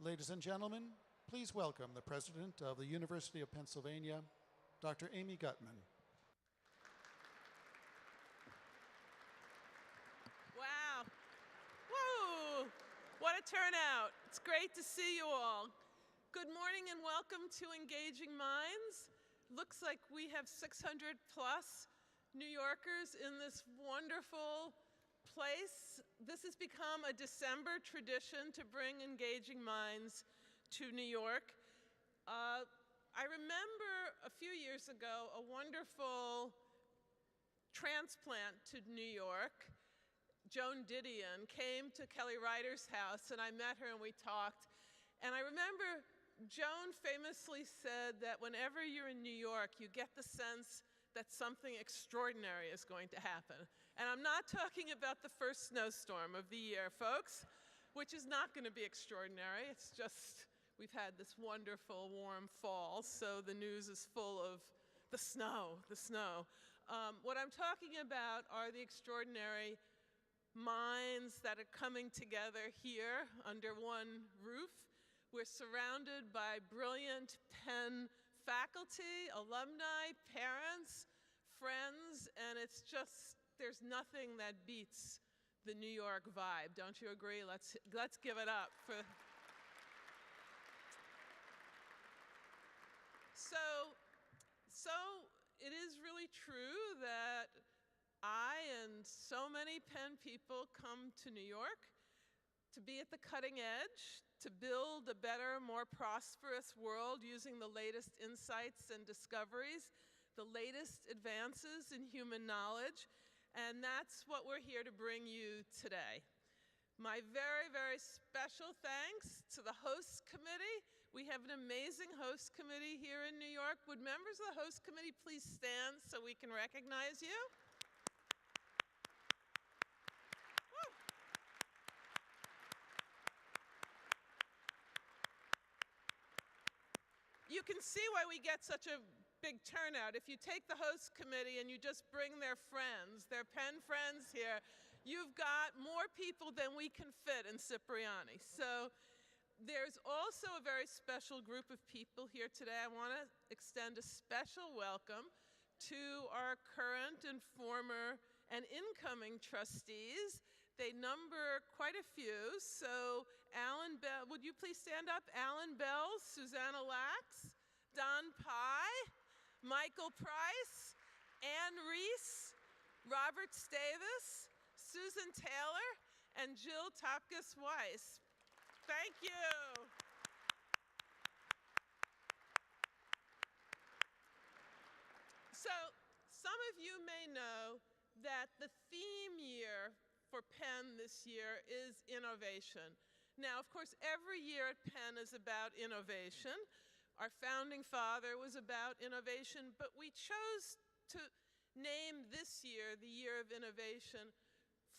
Ladies and gentlemen, please welcome the President of the University of Pennsylvania, Dr. Amy Gutman. Wow. Whoa! What a turnout. It's great to see you all. Good morning and welcome to Engaging Minds. Looks like we have 600 plus New Yorkers in this wonderful place. This has become a December tradition to bring Engaging Minds to New York. I remember a few years ago a wonderful transplant to New York. Joan Didion came to Kelly Ryder's house and I met her and we talked. And I remember Joan famously said that whenever you're in New York, you get the sense that something extraordinary is going to happen. And I'm not talking about the first snowstorm of the year, folks, which is not going to be extraordinary. It's just we've had this wonderful warm fall, so the news is full of the snow. What I'm talking about are the extraordinary minds that are coming together here under one roof. We're surrounded by brilliant Penn faculty, alumni, parents, friends, and it's just, there's nothing that beats the New York vibe. Don't you agree? Let's give it up for... So it is really true that I and so many Penn people come to New York to be at the cutting edge, to build a better, more prosperous world using the latest insights and discoveries, the latest advances in human knowledge, and that's what we're here to bring you today. My very, very special thanks to the host committee. We have an amazing host committee here in New York. Would members of the host committee please stand so we can recognize you? You can see why we get such a big turnout. If you take the host committee and you just bring their friends, their Penn friends here, you've got more people than we can fit in Cipriani. So there's also a very special group of people here today. I want to extend a special welcome to our current and former and incoming trustees. They number quite a few. So Alan Bell, would you please stand up? Alan Bell, Susanna Lax, Don Pye, Michael Price, Ann Reese, Robert Stavis, Susan Taylor, and Jill Topkis-Weiss. Thank you. So some of you may know that the theme year for Penn this year is innovation. Now, of course, every year at Penn is about innovation. Our founding father was about innovation, but we chose to name this year the Year of Innovation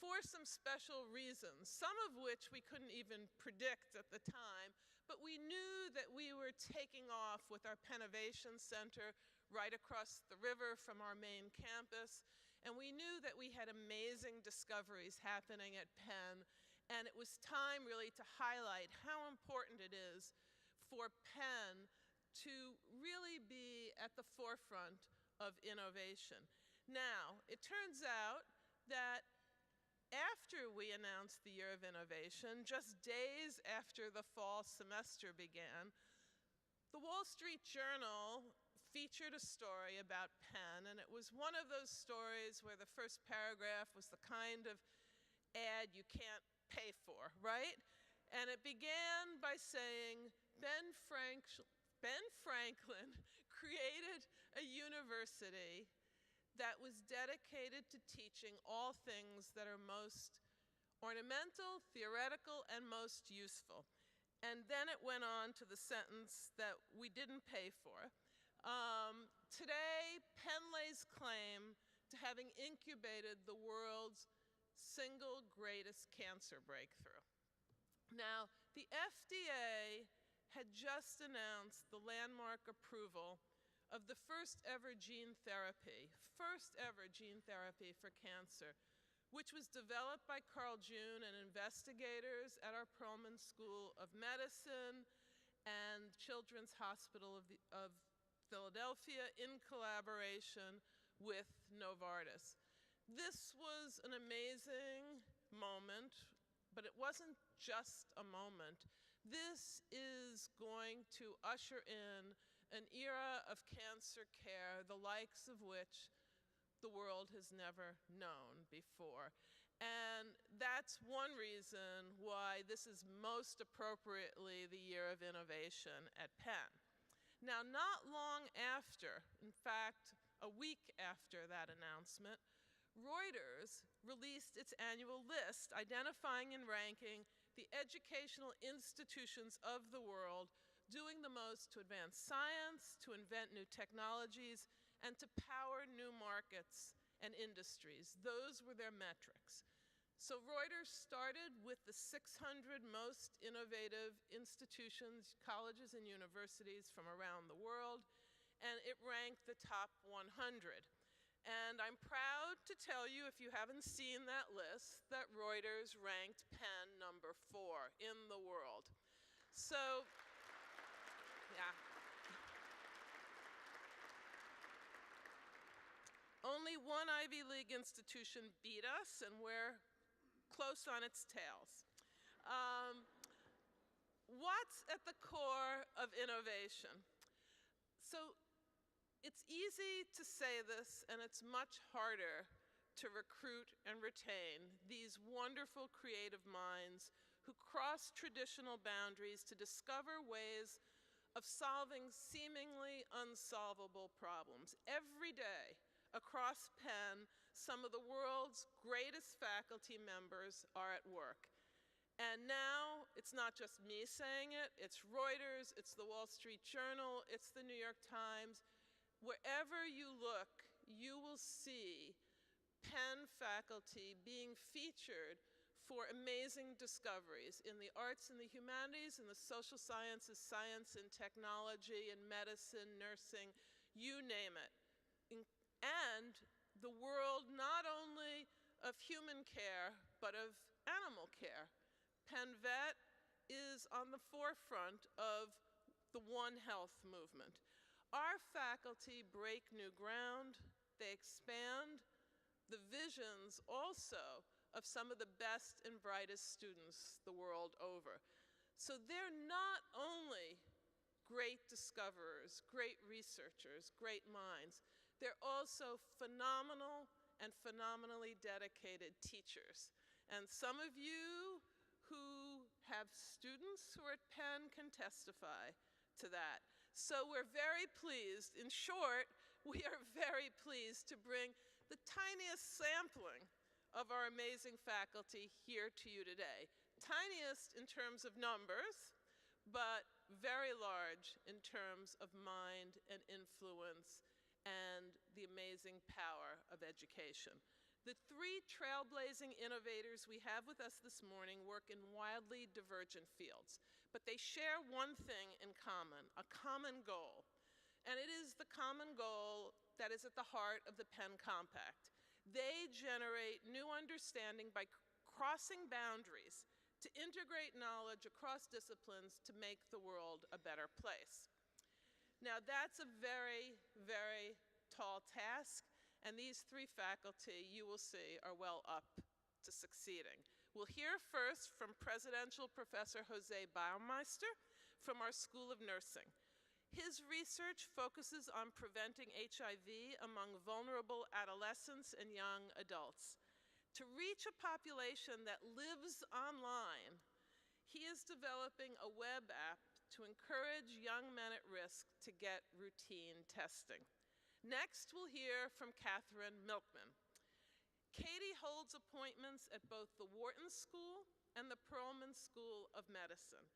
for some special reasons, some of which we couldn't even predict at the time, but we knew that we were taking off with our Pennovation Center right across the river from our main campus, and we knew that we had amazing discoveries happening at Penn, and it was time really to highlight how important it is for Penn to really be at the forefront of innovation. Now, it turns out that after we announced the Year of Innovation, just days after the fall semester began, the Wall Street Journal featured a story about Penn, and it was one of those stories where the first paragraph was the kind of ad you can't pay for, right? And it began by saying, Ben Franklin created a university that was dedicated to teaching all things that are most ornamental, theoretical, and most useful. And then it went on to the sentence that we didn't pay for. Today, Penn lays claim to having incubated the world's single greatest cancer breakthrough. Now, the FDA had just announced the landmark approval of the first ever gene therapy for cancer, which was developed by Carl June and investigators at our Perelman School of Medicine and Children's Hospital of Philadelphia in collaboration with Novartis. This was an amazing moment, but it wasn't just a moment. This is going to usher in an era of cancer care, the likes of which the world has never known before. And that's one reason why this is most appropriately the year of innovation at Penn. Now, not long after, in fact, a week after that announcement, Reuters released its annual list identifying and ranking the educational institutions of the world doing the most to advance science, to invent new technologies, and to power new markets and industries. Those were their metrics. So Reuters started with the 600 most innovative institutions, colleges and universities from around the world, and it ranked the top 100. And I'm proud to tell you, if you haven't seen that list, that Reuters ranked Penn number 4 in the world. So, yeah. Only one Ivy League institution beat us, and we're close on its tails. What's at the core of innovation? So it's easy to say this, and it's much harder to recruit and retain these wonderful creative minds who cross traditional boundaries to discover ways of solving seemingly unsolvable problems. Every day, across Penn, some of the world's greatest faculty members are at work. And now, it's not just me saying it, it's Reuters, it's the Wall Street Journal, it's the New York Times. Wherever you look, you will see Penn faculty being featured for amazing discoveries in the arts and the humanities, in the social sciences, science and technology, in medicine, nursing, you name it. And the world not only of human care, but of animal care. Penn Vet is on the forefront of the One Health movement. Our faculty break new ground, they expand the visions also of some of the best and brightest students the world over. So they're not only great discoverers, great researchers, great minds, they're also phenomenal and phenomenally dedicated teachers. And some of you who have students who are at Penn can testify to that. So we're very pleased, in short, we are very pleased to bring the tiniest sampling of our amazing faculty here to you today. Tiniest in terms of numbers, but very large in terms of mind and influence and the amazing power of education. The three trailblazing innovators we have with us this morning work in wildly divergent fields, but they share one thing in common, a common goal. And it is the common goal that is at the heart of the Penn Compact. They generate new understanding by crossing boundaries to integrate knowledge across disciplines to make the world a better place. Now that's a very, very tall task, and these three faculty, you will see, are well up to succeeding. We'll hear first from Presidential Professor Jose Baumeister from our School of Nursing. His research focuses on preventing HIV among vulnerable adolescents and young adults. To reach a population that lives online, he is developing a web app to encourage young men at risk to get routine testing. Next, we'll hear from Catherine Milkman. Katie holds appointments at both the Wharton School and the Perelman School of Medicine.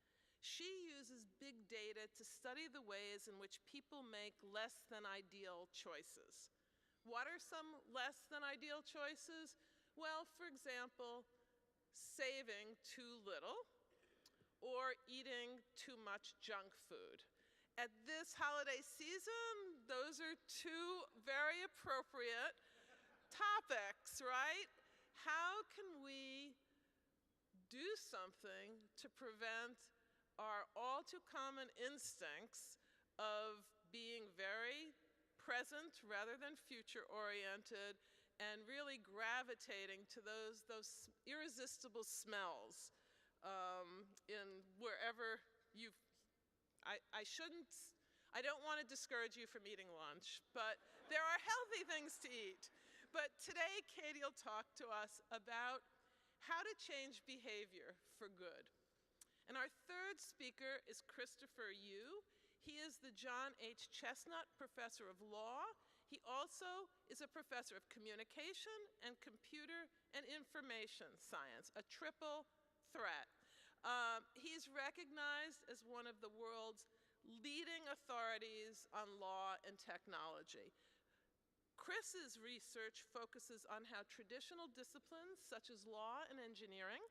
She uses big data to study the ways in which people make less than ideal choices. What are some less than ideal choices? Well, for example, saving too little or eating too much junk food. At this holiday season, those are two very appropriate topics, right? how can we do something to prevent our all too common instincts of being very present rather than future oriented and really gravitating to those irresistible smells in wherever you've, I don't want to discourage you from eating lunch, but there are healthy things to eat. But today, Katie will talk to us about how to change behavior for good. And our third speaker is Christopher Yu. He is the John H. Chestnut Professor of Law. He also is a professor of communication and computer and information science, a triple threat. He's recognized as one of the world's leading authorities on law and technology. Chris's research focuses on how traditional disciplines such as law and engineering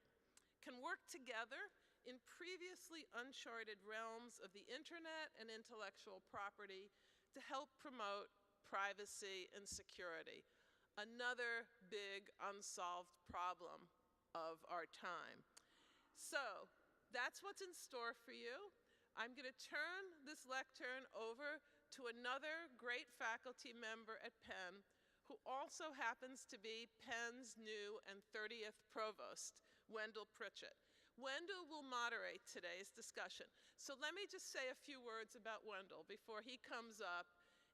can work together in previously uncharted realms of the internet and intellectual property to help promote privacy and security, another big unsolved problem of our time. So that's what's in store for you. I'm going to turn this lectern over to another great faculty member at Penn, who also happens to be Penn's new and 30th provost, Wendell Pritchett. Wendell will moderate today's discussion. So let me just say a few words about Wendell before he comes up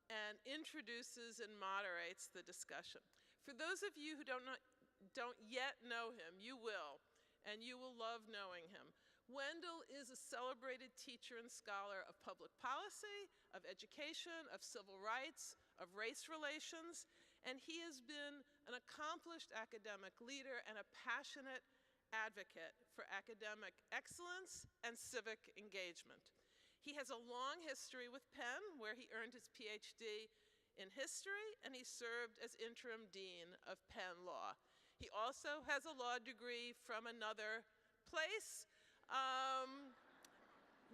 and introduces and moderates the discussion. For those of you who don't yet know him, you will, and you will love knowing him. Wendell is a celebrated teacher and scholar of public policy, of education, of civil rights, of race relations, and he has been an accomplished academic leader and a passionate advocate for academic excellence and civic engagement. He has a long history with Penn, where he earned his PhD in history, and he served as interim dean of Penn Law. He also has a law degree from another place,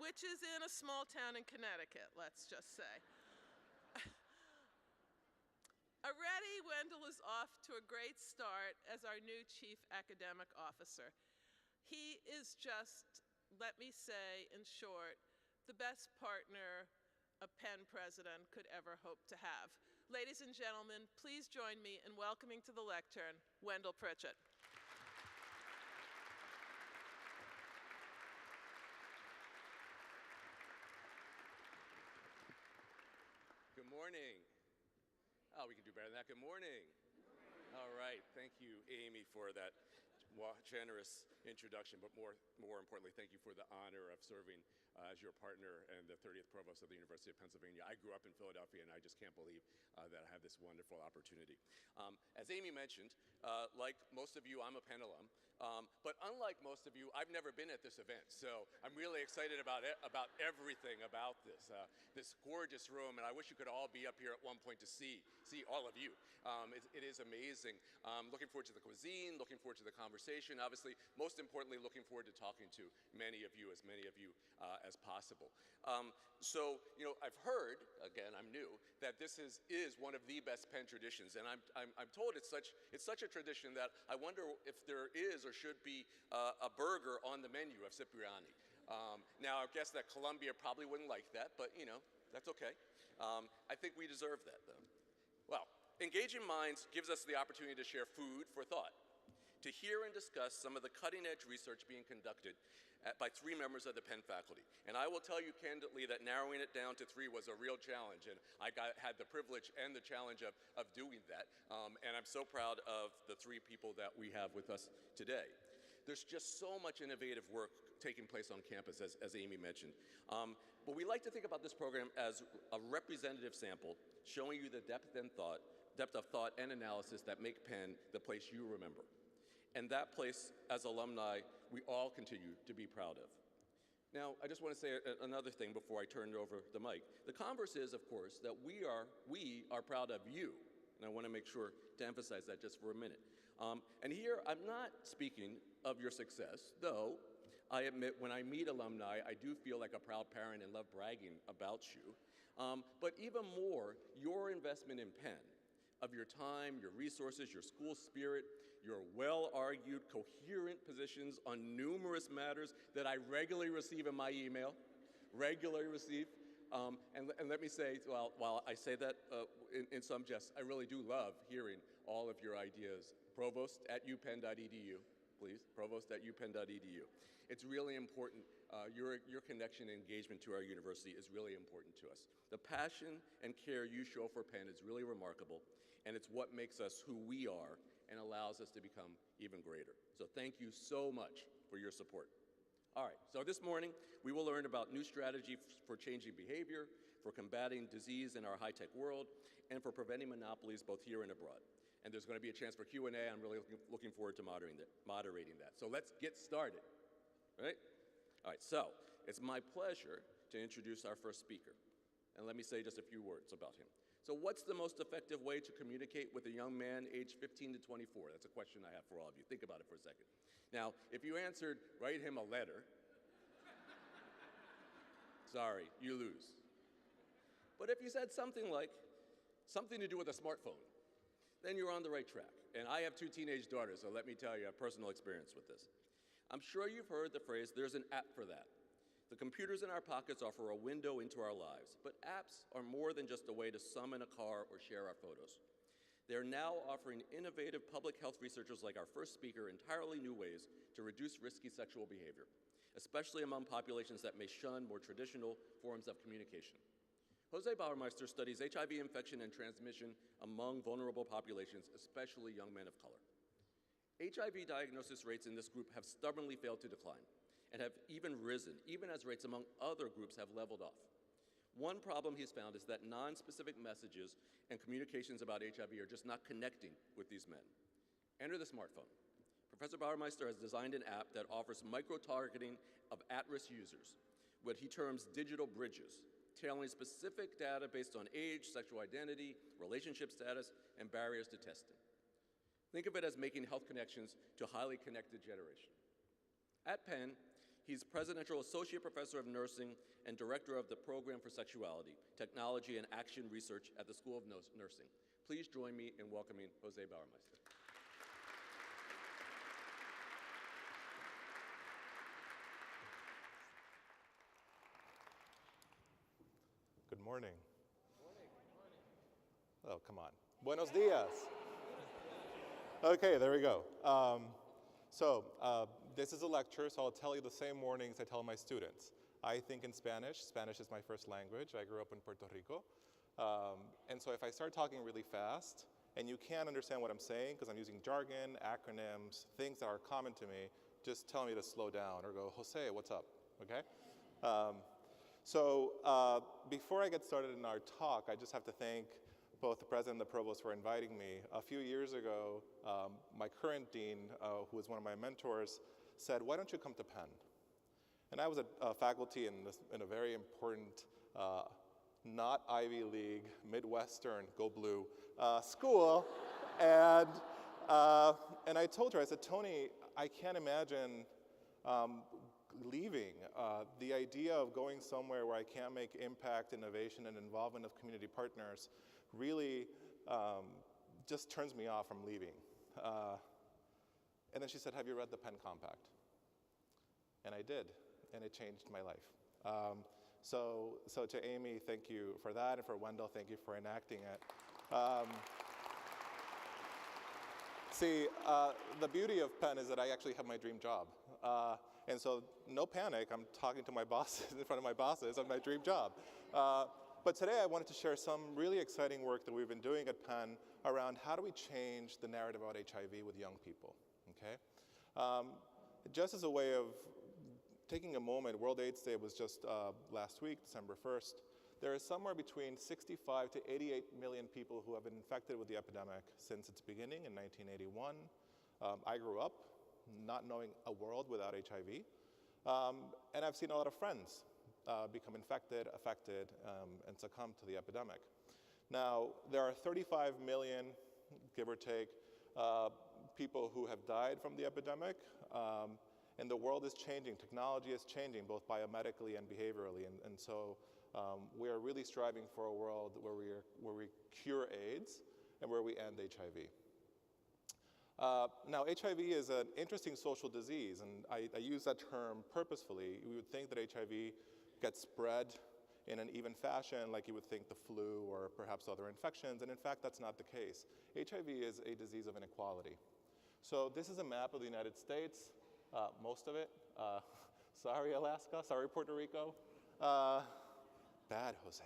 which is in a small town in Connecticut, let's just say. Already, Wendell is off to a great start as our new Chief Academic Officer. He is just, let me say in short, the best partner a Penn president could ever hope to have. Ladies and gentlemen, please join me in welcoming to the lectern, Wendell Pritchett. Good morning. Oh, we can do better than that. Good morning. All right. Thank you, Amy, for that generous introduction, but more importantly, thank you for the honor of serving as your partner and the 30th Provost of the University of Pennsylvania. I grew up in Philadelphia, and I just can't believe that I have this wonderful opportunity. As Amy mentioned, like most of you, I'm a Penn alum. But unlike most of you, I've never been at this event, so I'm really excited about everything about this gorgeous room, and I wish you could all be up here at one point to see all of you. It is amazing. Looking forward to the cuisine, looking forward to the conversation, obviously, most importantly, looking forward to talking to many of you as possible. So, you know, I've heard, again, I'm new, that this is one of the best Penn traditions, and I'm told it's such a tradition that I wonder if there is or should be a burger on the menu of Cipriani. Now, I guess that Columbia probably wouldn't like that, but, you know, that's okay. I think we deserve that, though. Well, Engaging Minds gives us the opportunity to share food for thought, to hear and discuss some of the cutting-edge research being conducted by 3 members of the Penn faculty. And I will tell you candidly that narrowing it down to 3 was a real challenge, and I had the privilege and the challenge of doing that. And I'm so proud of the 3 people that we have with us today. There's just so much innovative work taking place on campus, as Amy mentioned. But we like to think about this program as a representative sample, showing you the depth of thought and analysis that make Penn the place you remember. And that place, as alumni, we all continue to be proud of. Now, I just want to say another thing before I turn over the mic. The converse is, of course, that we are proud of you. And I want to make sure to emphasize that just for a minute. And here, I'm not speaking of your success, though I admit when I meet alumni, I do feel like a proud parent and love bragging about you. But even more, your investment in Penn of your time, your resources, your school spirit, your well-argued, coherent positions on numerous matters that I regularly receive in my email, And let me say, while I say that in some jest, I really do love hearing all of your ideas. Provost@upenn.edu, please, provost@upenn.edu. It's really important. Your connection and engagement to our university is really important to us. The passion and care you show for Penn is really remarkable, and it's what makes us who we are and allows us to become even greater. So thank you so much for your support. All right, so this morning, we will learn about new strategies for changing behavior, for combating disease in our high-tech world, and for preventing monopolies both here and abroad. And there's going to be a chance for Q&A. I'm really looking forward to moderating that. So let's get started, right? All right, so it's my pleasure to introduce our first speaker. And let me say just a few words about him. So what's the most effective way to communicate with a young man aged 15 to 24? That's a question I have for all of you. Think about it for a second. Now, if you answered, write him a letter, sorry, you lose. But if you said something like, something to do with a smartphone, then you're on the right track. And I have 2 teenage daughters, so let me tell you, I have personal experience with this. I'm sure you've heard the phrase, there's an app for that. The computers in our pockets offer a window into our lives, but apps are more than just a way to summon a car or share our photos. They're now offering innovative public health researchers like our first speaker entirely new ways to reduce risky sexual behavior, especially among populations that may shun more traditional forms of communication. Jose Baumeister studies HIV infection and transmission among vulnerable populations, especially young men of color. HIV diagnosis rates in this group have stubbornly failed to decline and have even risen, even as rates among other groups have leveled off. One problem he's found is that non-specific messages and communications about HIV are just not connecting with these men. Enter the smartphone. Professor Baumeister has designed an app that offers micro-targeting of at-risk users, what he terms digital bridges, tailoring specific data based on age, sexual identity, relationship status, and barriers to testing. Think of it as making health connections to a highly connected generation. At Penn, he's Presidential Associate Professor of Nursing and Director of the Program for Sexuality, Technology, and Action Research at the School of Nursing. Please join me in welcoming Jose Baumeister. Good morning. Oh, come on. Buenos dias. Okay, there we go. This is a lecture, so I'll tell you the same warnings I tell my students. I think in Spanish. Spanish is my first language. I grew up in Puerto Rico. And so if I start talking really fast, and you can't understand what I'm saying because I'm using jargon, acronyms, things that are common to me, just tell me to slow down or go, Jose, what's up, okay? Before I get started in our talk, I just have to thank both the president and the provost for inviting me. A few years ago, my current dean, who was one of my mentors, said, why don't you come to Penn? And I was a faculty in a very important, not Ivy League, Midwestern, go blue, school. And I told her, I said, Tony, I can't imagine leaving. The idea of going somewhere where I can't make impact, innovation, and involvement of community partners really just turns me off from leaving. And then she said, have you read the Penn Compact? And I did, and it changed my life. So to Amy, thank you for that, and for Wendell, thank you for enacting it. The beauty of Penn is that I actually have my dream job. And so no panic, I'm talking to my bosses, in front of my bosses on my dream job. But today I wanted to share some really exciting work that we've been doing at Penn around how do we change the narrative about HIV with young people, okay? Just as a way of taking a moment, World AIDS Day was just last week, December 1st. There is somewhere between 65 to 88 million people who have been infected with the epidemic since its beginning in 1981. I grew up not knowing a world without HIV. And I've seen a lot of friends become infected, affected, and succumb to the epidemic. Now, there are 35 million, give or take, people who have died from the epidemic, and the world is changing. Technology is changing, both biomedically and behaviorally, and so we are really striving for a world where we cure AIDS and where we end HIV. Now, HIV is an interesting social disease, and I use that term purposefully. We would think that HIV gets spread in an even fashion, like you would think the flu or perhaps other infections, and in fact, that's not the case. HIV is a disease of inequality. So this is a map of the United States, most of it. Sorry, Alaska, sorry, Puerto Rico. Bad, Jose.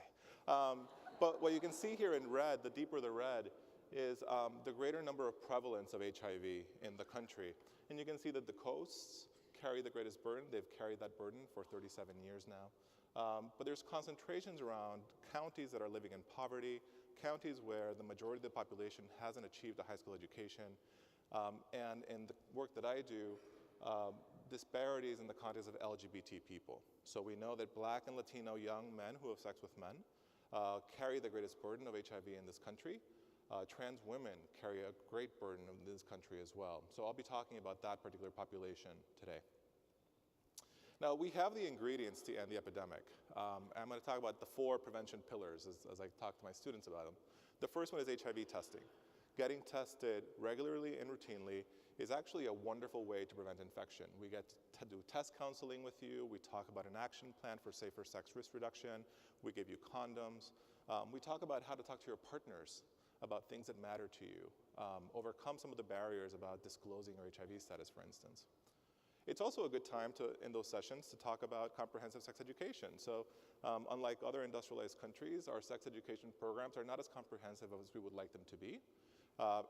But what you can see here in red, the deeper the red, is the greater number of prevalence of HIV in the country. And you can see that the coasts carry the greatest burden. They've carried that burden for 37 years now. But there's concentrations around counties that are living in poverty, counties where the majority of the population hasn't achieved a high school education. And in the work that I do, disparities in the context of LGBT people. So we know that Black and Latino young men who have sex with men carry the greatest burden of HIV in this country. Trans women carry a great burden in this country as well. So I'll be talking about that particular population today. Now, we have the ingredients to end the epidemic. I'm going to talk about the 4 prevention pillars as I talk to my students about them. The first one is HIV testing. Getting tested regularly and routinely is actually a wonderful way to prevent infection. We get to do test counseling with you. We talk about an action plan for safer sex risk reduction. We give you condoms. We talk about how to talk to your partners about things that matter to you, overcome some of the barriers about disclosing your HIV status, for instance. It's also a good time in those sessions to talk about comprehensive sex education. So unlike other industrialized countries, our sex education programs are not as comprehensive as we would like them to be.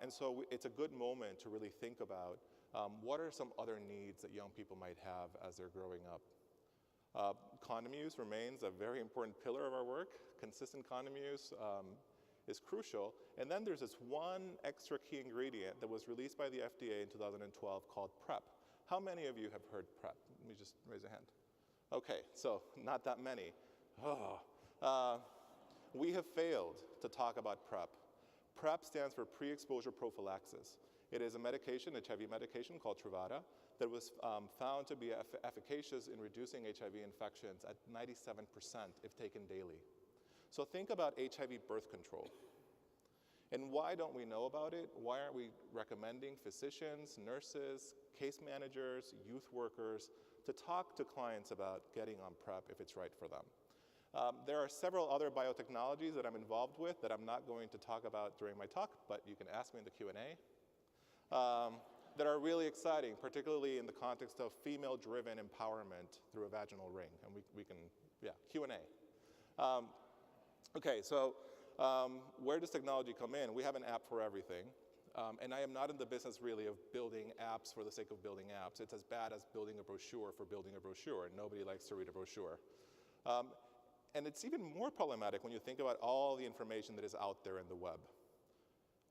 And so it's a good moment to really think about what are some other needs that young people might have as they're growing up. Condom use remains a very important pillar of our work. Consistent condom use is crucial. And then there's this one extra key ingredient that was released by the FDA in 2012 called PrEP. How many of you have heard PrEP? Let me just raise a hand. Okay, so not that many. We have failed to talk about PrEP. PrEP stands for pre-exposure prophylaxis. It is a medication, HIV medication called Truvada, that was found to be efficacious in reducing HIV infections at 97% if taken daily. So think about HIV birth control. And why don't we know about it? Why aren't we recommending physicians, nurses, case managers, youth workers to talk to clients about getting on PrEP if it's right for them? There are several other biotechnologies that I'm involved with that I'm not going to talk about during my talk, but you can ask me in the Q&A, that are really exciting, particularly in the context of female-driven empowerment through a vaginal ring. And we can, yeah, Q&A. Okay, so where does technology come in? We have an app for everything. And I am not in the business really of building apps for the sake of building apps. It's as bad as building a brochure for building a brochure, and nobody likes to read a brochure. And it's even more problematic when you think about all the information that is out there in the web.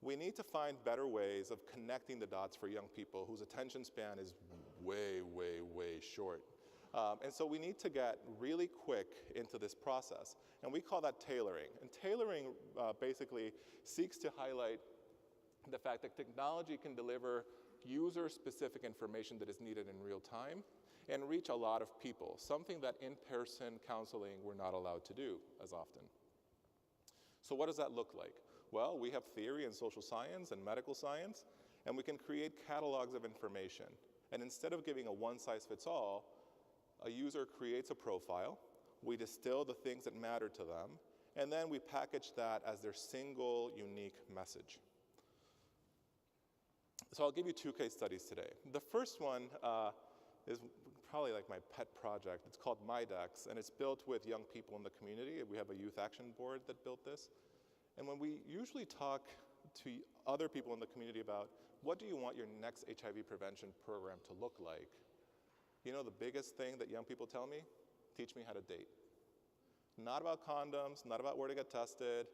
We need to find better ways of connecting the dots for young people whose attention span is way, way, way short. And so we need to get really quick into this process. And we call that tailoring. And tailoring basically seeks to highlight the fact that technology can deliver user-specific information that is needed in real time and reach a lot of people, something that in-person counseling we're not allowed to do as often. So what does that look like? Well, we have theory in social science and medical science, and we can create catalogs of information. And instead of giving a one-size-fits-all, a user creates a profile, we distill the things that matter to them, and then we package that as their single, unique message. So I'll give you 2 case studies today. The first one is probably like my pet project. It's called MyDex, and it's built with young people in the community. We have a youth action board that built this. And when we usually talk to other people in the community about what do you want your next HIV prevention program to look like, you know the biggest thing that young people tell me? Teach me how to date. Not about condoms, not about where to get tested,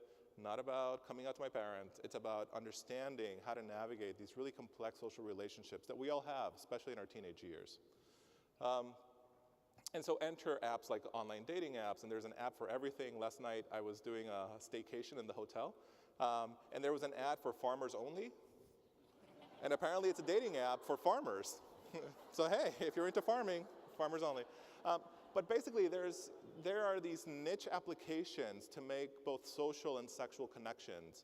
not about coming out to my parents. It's about understanding how to navigate these really complex social relationships that we all have, especially in our teenage years. And so enter apps like online dating apps, and there's an app for everything. Last night I was doing a staycation in the hotel, and there was an ad for farmers only. And apparently it's a dating app for farmers. So hey, if you're into farming, farmers only. But basically, there are these niche applications to make both social and sexual connections.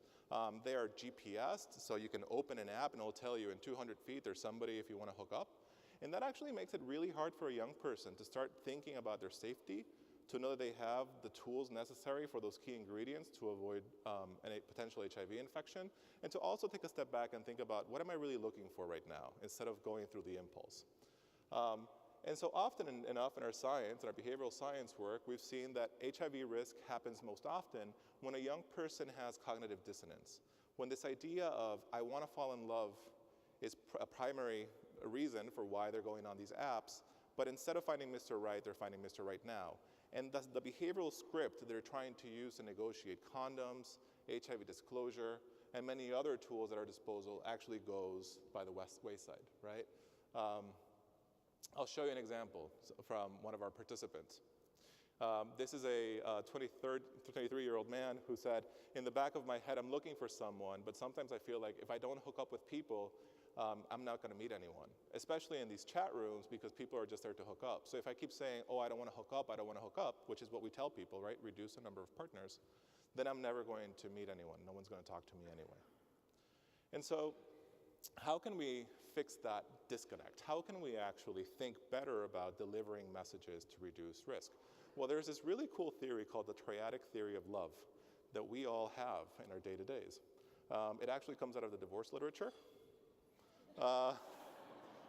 They are GPSed, so you can open an app and it'll tell you in 200 feet there's somebody if you want to hook up. And that actually makes it really hard for a young person to start thinking about their safety, to know that they have the tools necessary for those key ingredients to avoid a potential HIV infection, and to also take a step back and think about what am I really looking for right now, instead of going through the impulse. And so often enough in our science, in our behavioral science work, we've seen that HIV risk happens most often when a young person has cognitive dissonance. When this idea of, I want to fall in love, is a primary reason for why they're going on these apps, but instead of finding Mr. Right, they're finding Mr. Right now. And thus the behavioral script they're trying to use to negotiate condoms, HIV disclosure, and many other tools at our disposal actually goes by the wayside, right? I'll show you an example from one of our participants. This is a 23-year-old man who said, in the back of my head, I'm looking for someone, but sometimes I feel like if I don't hook up with people, I'm not going to meet anyone, especially in these chat rooms, because people are just there to hook up. So if I keep saying, oh, I don't want to hook up, I don't want to hook up, which is what we tell people, right? Reduce the number of partners, then I'm never going to meet anyone. No one's going to talk to me anyway. And so how can we fix that disconnect? How can we actually think better about delivering messages to reduce risk? Well, there's this really cool theory called the Triatic theory of love that we all have in our day-to-days. It actually comes out of the divorce literature.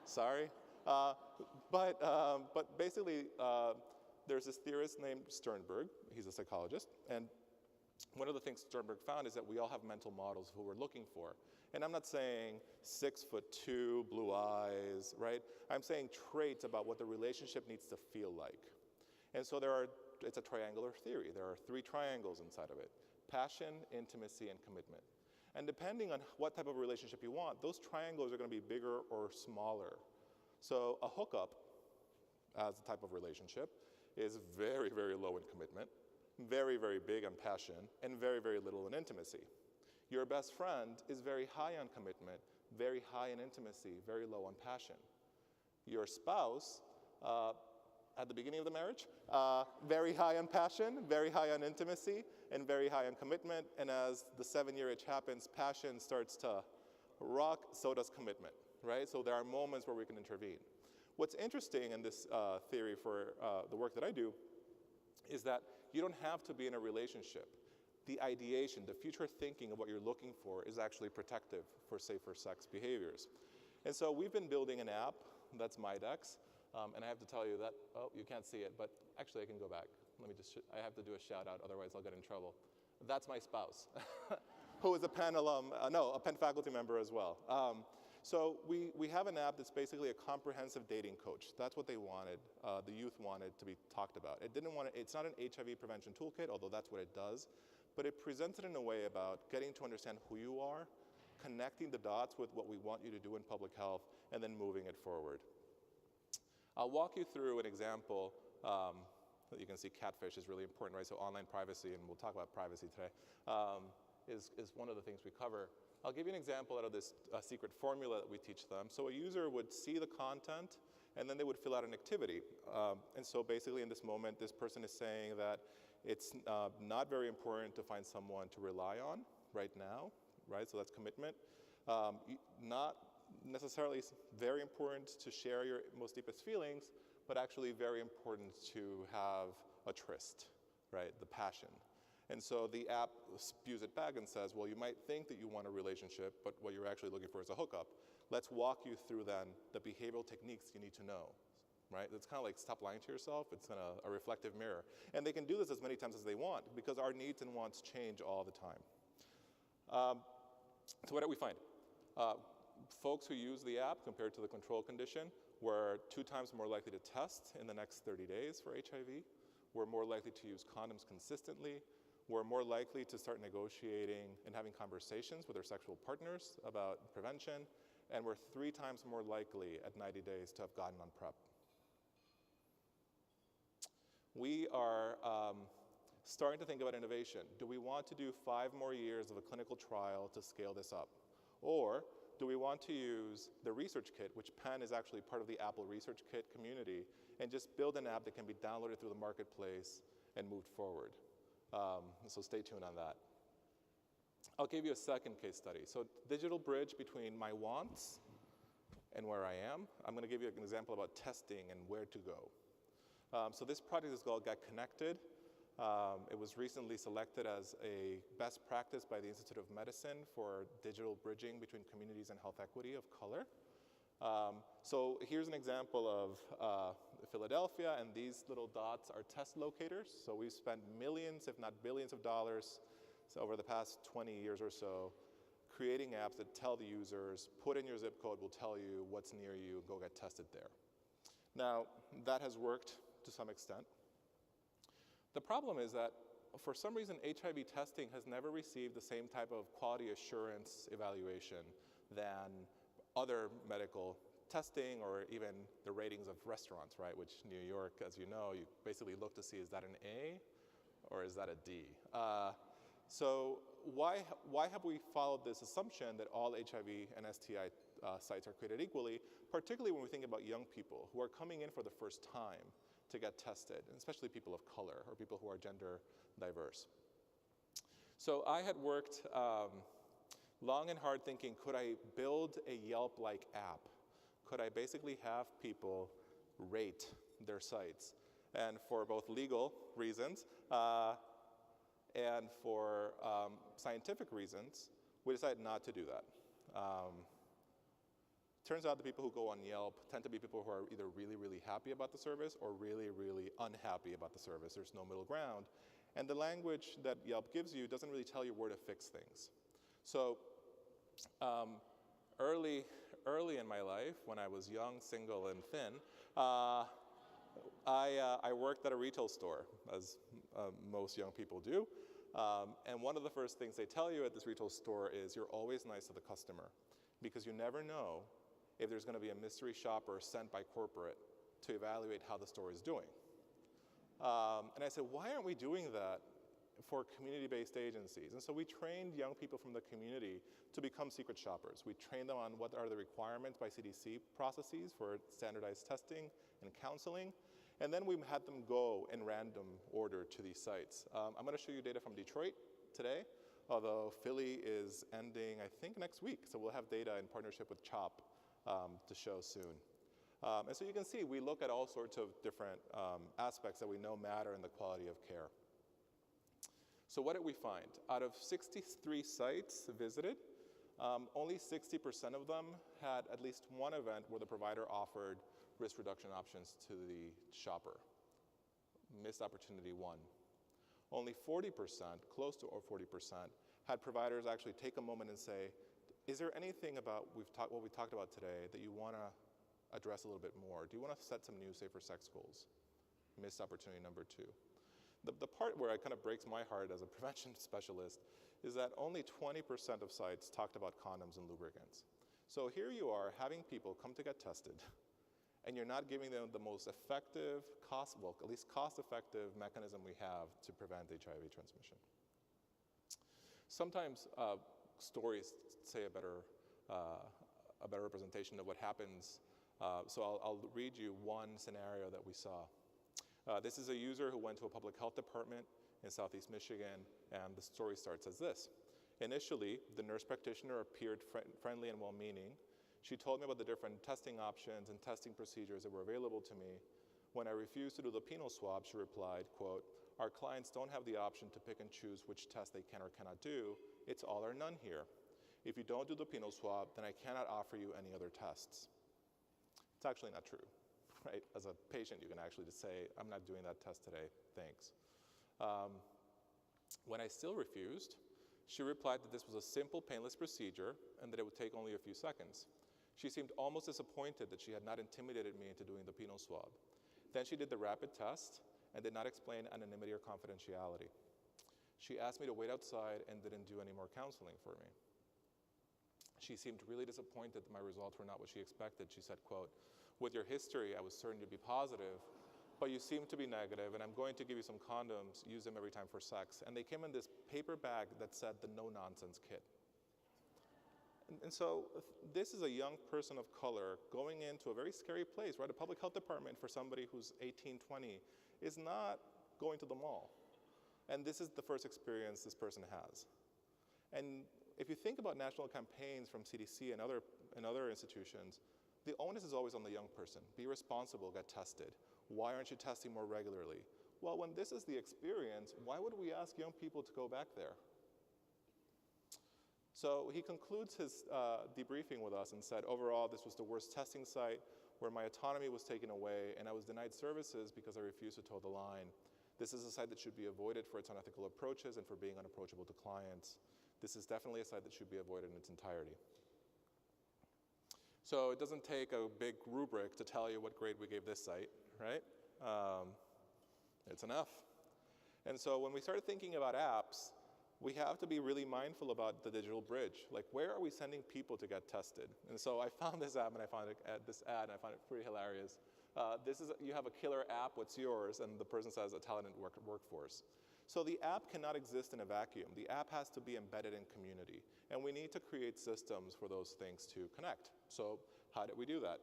Sorry. But basically, there's this theorist named Sternberg. He's a psychologist. And one of the things Sternberg found is that we all have mental models of who we're looking for. And I'm not saying 6'2", blue eyes, right? I'm saying traits about what the relationship needs to feel like. And so it's a triangular theory. There are 3 triangles inside of it: passion, intimacy, and commitment. And depending on what type of relationship you want, those triangles are going to be bigger or smaller. So a hookup, as a type of relationship, is very, very low in commitment, very, very big on passion, and very, very little in intimacy. Your best friend is very high on commitment, very high in intimacy, very low on passion. Your spouse, at the beginning of the marriage, very high on passion, very high on intimacy, and very high on commitment. And as the 7-year itch happens, passion starts to rock, so does commitment, right? So there are moments where we can intervene. What's interesting in this theory for the work that I do is that you don't have to be in a relationship. The ideation, the future thinking of what you're looking for is actually protective for safer sex behaviors. And so we've been building an app that's MyDex. And I have to tell you that, oh, you can't see it, but actually I can go back. Let me just, I have to do a shout out, otherwise I'll get in trouble. That's my spouse, who is a Penn alum, a Penn faculty member as well. So we have an app that's basically a comprehensive dating coach. That's what they wanted, the youth wanted to be talked about. It's not an HIV prevention toolkit, although that's what it does, but it presents it in a way about getting to understand who you are, connecting the dots with what we want you to do in public health, and then moving it forward. I'll walk you through an example. You can see catfish is really important, right? So online privacy, and we'll talk about privacy today, is one of the things we cover. I'll give you an example out of this secret formula that we teach them. So a user would see the content, and then they would fill out an activity. And so basically in this moment, this person is saying that it's not very important to find someone to rely on right now, right? So that's commitment. Not necessarily very important to share your most deepest feelings, but actually very important to have a tryst, right? The passion. And so the app spews it back and says, well, you might think that you want a relationship, but what you're actually looking for is a hookup. Let's walk you through then the behavioral techniques you need to know, right? It's kind of like stop lying to yourself. It's a reflective mirror. And they can do this as many times as they want because our needs and wants change all the time. So what did we find? Folks who use the app compared to the control condition were 2 times more likely to test in the next 30 days for HIV, were more likely to use condoms consistently, were more likely to start negotiating and having conversations with their sexual partners about prevention, and were 3 times more likely at 90 days to have gotten on PrEP. We are starting to think about innovation. Do we want to do 5 more years of a clinical trial to scale this up? Or do we want to use the research kit, which Penn is actually part of the Apple Research Kit community, and just build an app that can be downloaded through the marketplace and moved forward? So stay tuned on that. I'll give you a second case study. So digital bridge between my wants and where I am. I'm going to give you an example about testing and where to go. So this project is called Get Connected. It was recently selected as a best practice by the Institute of Medicine for digital bridging between communities and health equity of color. So here's an example of Philadelphia, and these little dots are test locators. So we've spent millions, if not billions of dollars over the past 20 years or so, creating apps that tell the users, put in your zip code, will tell you what's near you, go get tested there. Now, that has worked to some extent. The problem is that for some reason, HIV testing has never received the same type of quality assurance evaluation than other medical testing or even the ratings of restaurants, right? Which New York, as you know, you basically look to see, is that an A or is that a D? So why have we followed this assumption that all HIV and STI sites are created equally, particularly when we think about young people who are coming in for the first time to get tested, and especially people of color or people who are gender diverse. So I had worked long and hard thinking, could I build a Yelp-like app? Could I basically have people rate their sites? And for both legal reasons and for scientific reasons, we decided not to do that. Turns out the people who go on Yelp tend to be people who are either really, really happy about the service or really, really unhappy about the service. There's no middle ground. And the language that Yelp gives you doesn't really tell you where to fix things. So early in my life, when I was young, single, and thin, I worked at a retail store, as most young people do. And one of the first things they tell you at this retail store is you're always nice to the customer, because you never know if there's going to be a mystery shopper sent by corporate to evaluate how the store is doing. And I said, why aren't we doing that for community-based agencies? And so we trained young people from the community to become secret shoppers. We trained them on what are the requirements by CDC processes for standardized testing and counseling. And then we had them go in random order to these sites. I'm going to show you data from Detroit today, although Philly is ending, I think, next week. So we'll have data in partnership with CHOP to show soon. And so you can see we look at all sorts of different aspects that we know matter in the quality of care. So what did we find? Out of 63 sites visited, only 60% of them had at least one event where the provider offered risk reduction options to the shopper. Missed opportunity one. Only 40%, close to 40%, had providers actually take a moment and say, is there anything about what we talked about today that you want to address a little bit more? Do you want to set some new safer sex goals? Missed opportunity number two. The part where it kind of breaks my heart as a prevention specialist is that only 20% of sites talked about condoms and lubricants. So here you are having people come to get tested, and you're not giving them the most effective, at least cost-effective mechanism we have to prevent HIV transmission. Sometimes stories say a better representation of what happens. So I'll read you one scenario that we saw. This is a user who went to a public health department in Southeast Michigan, and the story starts as this. Initially, the nurse practitioner appeared friendly and well-meaning. She told me about the different testing options and testing procedures that were available to me. When I refused to do the penal swab, she replied, quote, "Our clients don't have the option to pick and choose which test they can or cannot do. It's all or none here. If you don't do the penal swab, then I cannot offer you any other tests." It's actually not true, right? As a patient, you can actually just say, I'm not doing that test today, thanks. When I still refused, she replied that this was a simple, painless procedure and that it would take only a few seconds. She seemed almost disappointed that she had not intimidated me into doing the penal swab. Then she did the rapid test and did not explain anonymity or confidentiality. She asked me to wait outside and didn't do any more counseling for me. She seemed really disappointed that my results were not what she expected. She said, quote, "With your history, I was certain you'd be positive, but you seem to be negative, and I'm going to give you some condoms, use them every time for sex." And they came in this paper bag that said the no-nonsense kit. And so this is a young person of color going into a very scary place, right? A public health department for somebody who's 18, 20 is not going to the mall. And this is the first experience this person has. And if you think about national campaigns from CDC and other institutions, the onus is always on the young person. Be responsible, get tested. Why aren't you testing more regularly? Well, when this is the experience, why would we ask young people to go back there? So he concludes his debriefing with us and said, overall, this was the worst testing site where my autonomy was taken away and I was denied services because I refused to toe the line. This is a site that should be avoided for its unethical approaches and for being unapproachable to clients. This is definitely a site that should be avoided in its entirety. So it doesn't take a big rubric to tell you what grade we gave this site, right? It's enough. And so when we started thinking about apps, we have to be really mindful about the digital bridge. Like, where are we sending people to get tested? And so I found this app and I found this ad and I found it pretty hilarious. You have a killer app, what's yours? And the person says a talented workforce. So the app cannot exist in a vacuum. The app has to be embedded in community. And we need to create systems for those things to connect. So how did we do that?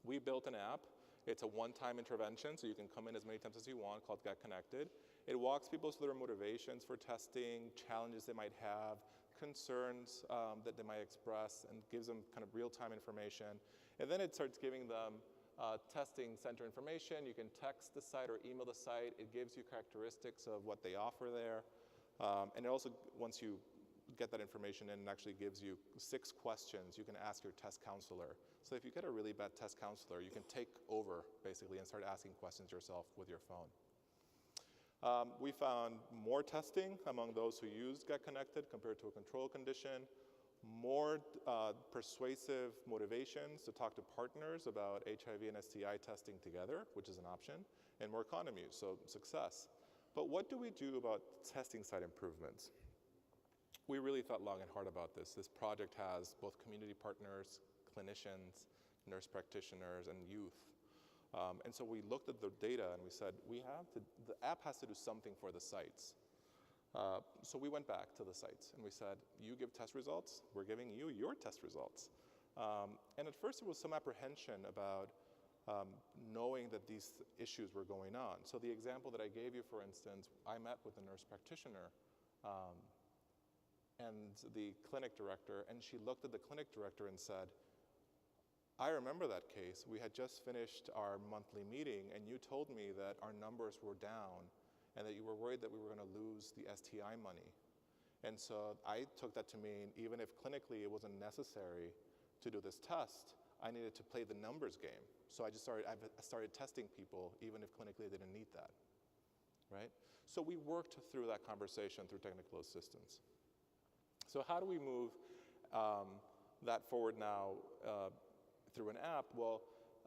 We built an app. It's a one-time intervention, so you can come in as many times as you want, called Get Connected. It walks people through their motivations for testing, challenges they might have, concerns that they might express, and gives them kind of real-time information. And then it starts giving them testing center information. You can text the site or email the site. It gives you characteristics of what they offer there. And it also, once you get that information in, it actually gives you 6 questions you can ask your test counselor. So if you get a really bad test counselor, you can take over, basically, and start asking questions yourself with your phone. We found more testing among those who used Get Connected compared to a control condition, more persuasive motivations to talk to partners about HIV and STI testing together, which is an option, and more economy, so success. But what do we do about testing site improvements? We really thought long and hard about this. This project has both community partners, clinicians, nurse practitioners, and youth. And so we looked at the data and we said, the app has to do something for the sites. So we went back to the sites and we said, you give test results, we're giving you your test results. And at first there was some apprehension about knowing that these issues were going on. So the example that I gave you, for instance, I met with a nurse practitioner and the clinic director, and she looked at the clinic director and said, I remember that case. We had just finished our monthly meeting and you told me that our numbers were down and that you were worried that we were going to lose the STI money. And so I took that to mean even if clinically it wasn't necessary to do this test, I needed to play the numbers game. So I started testing people even if clinically they didn't need that, right? So we worked through that conversation through technical assistance. So how do we move that forward now through an app? Well,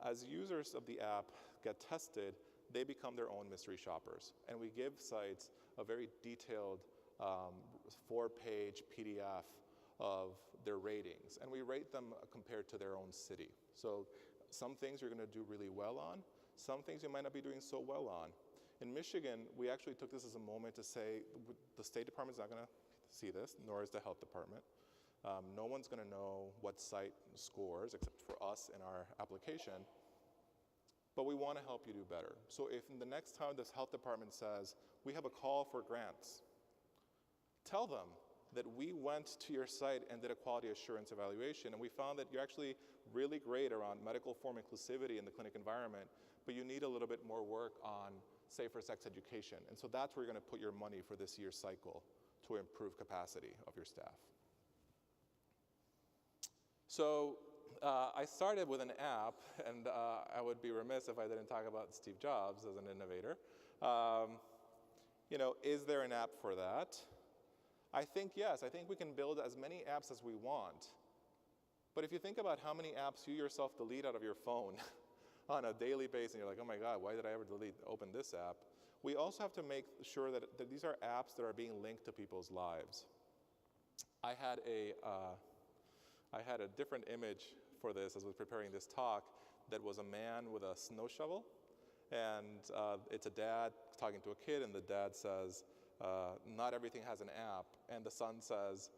as users of the app get tested, they become their own mystery shoppers. And we give sites a very detailed 4-page PDF of their ratings. And we rate them compared to their own city. So some things you're going to do really well on, some things you might not be doing so well on. In Michigan, we actually took this as a moment to say the State Department's not going to see this, nor is the Health Department. No one's going to know what site scores except for us in our application. But we want to help you do better. So if the next time this Health Department says, we have a call for grants, tell them that we went to your site and did a quality assurance evaluation, and we found that you're actually really great around medical form inclusivity in the clinic environment, but you need a little bit more work on safer sex education. And so that's where you're going to put your money for this year's cycle to improve capacity of your staff. So I started with an app, and I would be remiss if I didn't talk about Steve Jobs as an innovator. Is there an app for that? I think yes. I think we can build as many apps as we want. But if you think about how many apps you yourself delete out of your phone on a daily basis, and you're like, oh my God, why did I ever open this app? We also have to make sure that these are apps that are being linked to people's lives. I had a different image for this as I was preparing this talk that was a man with a snow shovel. And it's a dad talking to a kid, and the dad says, not everything has an app. And the son says,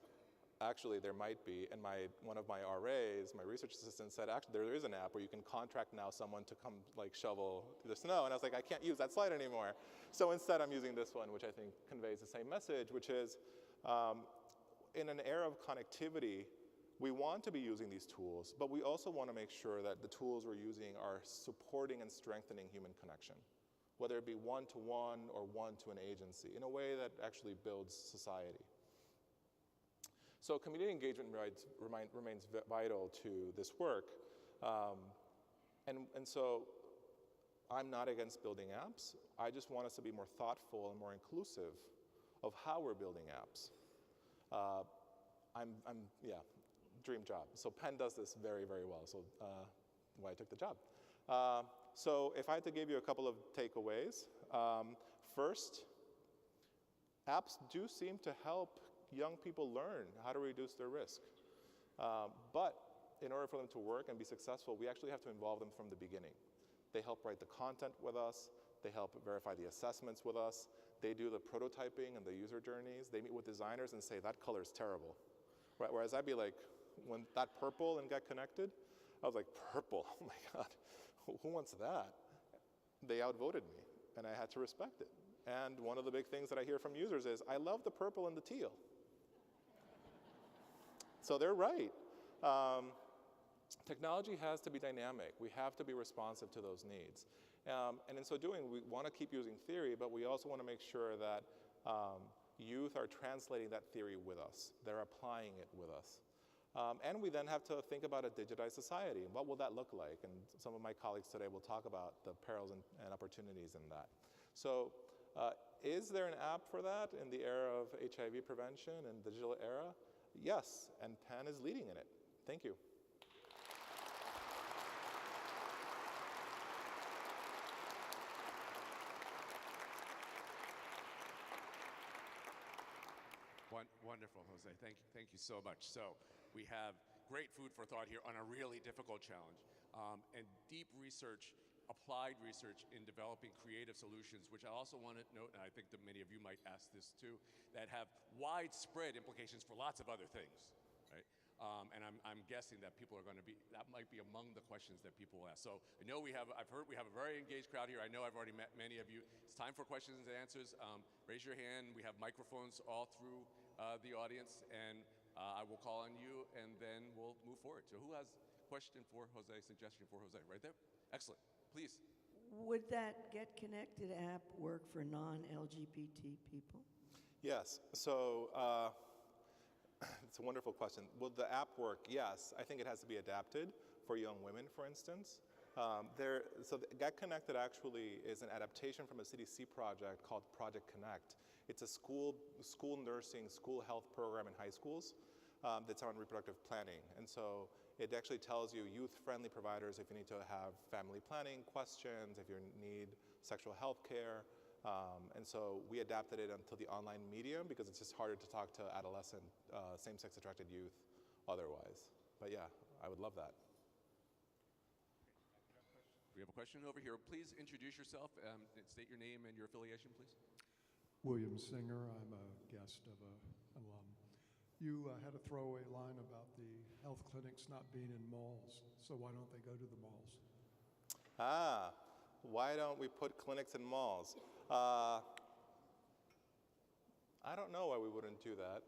actually there might be, and one of my RAs, my research assistant, said actually there is an app where you can contract now someone to come like shovel the snow, and I was like, I can't use that slide anymore. So instead I'm using this one, which I think conveys the same message, which is in an era of connectivity, we want to be using these tools, but we also want to make sure that the tools we're using are supporting and strengthening human connection, whether it be one-to-one or one to an agency, in a way that actually builds society. So community engagement remains vital to this work. And so I'm not against building apps. I just want us to be more thoughtful and more inclusive of how we're building apps. Yeah, dream job. So Penn does this very, very well, so why I took the job. So if I had to give you a couple of takeaways, first, apps do seem to help young people learn how to reduce their risk. But in order for them to work and be successful, we actually have to involve them from the beginning. They help write the content with us. They help verify the assessments with us. They do the prototyping and the user journeys. They meet with designers and say, that color is terrible. Right? Whereas I'd be like, when that purple and Get Connected, I was like, purple, oh my God, who wants that? They outvoted me, and I had to respect it. And one of the big things that I hear from users is, I love the purple and the teal. So they're right. Technology has to be dynamic. We have to be responsive to those needs. And in so doing, we want to keep using theory, but we also want to make sure that youth are translating that theory with us. They're applying it with us. And we then have to think about a digitized society. What will that look like? And some of my colleagues today will talk about the perils and opportunities in that. So is there an app for that in the era of HIV prevention and digital era? Yes, and Penn is leading in it. Thank you. Wonderful, Jose. Thank you so much. So we have great food for thought here on a really difficult challenge, and deep research, applied research in developing creative solutions, which I also want to note, and I think that many of you might ask this too, that have widespread implications for lots of other things, right? And I'm guessing that people are going to be, that might be among the questions that people will ask. So I know I've heard we have a very engaged crowd here. I know I've already met many of you. It's time for questions and answers. Raise your hand. We have microphones all through the audience, and I will call on you, and then we'll move forward. So who has a question for Jose, suggestion for Jose? Right there? Excellent. Please. Would that Get Connected app work for non-LGBT people? Yes. So it's a wonderful question. Will the app work? Yes. I think it has to be adapted for young women, for instance. So Get Connected actually is an adaptation from a CDC project called Project Connect. It's a school nursing, school health program in high schools that's on reproductive planning. And so it actually tells you youth-friendly providers if you need to have family planning questions, if you need sexual health care. And so we adapted it onto the online medium because it's just harder to talk to adolescent, same-sex attracted youth otherwise. But yeah, I would love that. We have a question over here. Please introduce yourself and state your name and your affiliation, please. William Singer. I'm a guest of an alum. You had a throwaway line about the health clinics not being in malls, so why don't they go to the malls? Why don't we put clinics in malls? I don't know why we wouldn't do that.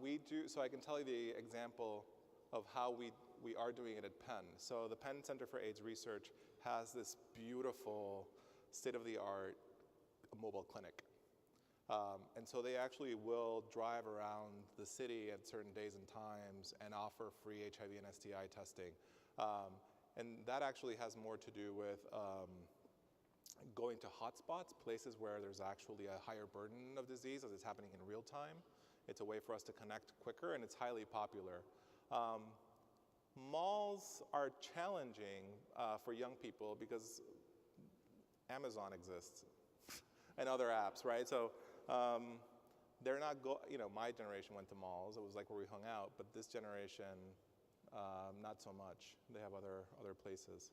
We do, so I can tell you the example of how we are doing it at Penn. So the Penn Center for AIDS Research has this beautiful, state-of-the-art mobile clinic. And so they actually will drive around the city at certain days and times and offer free HIV and STI testing. And that actually has more to do with going to hotspots, places where there's actually a higher burden of disease as it's happening in real time. It's a way for us to connect quicker, and it's highly popular. Malls are challenging for young people because Amazon exists and other apps, right? So they're not, my generation went to malls. It was like where we hung out, but this generation, not so much. They have other places.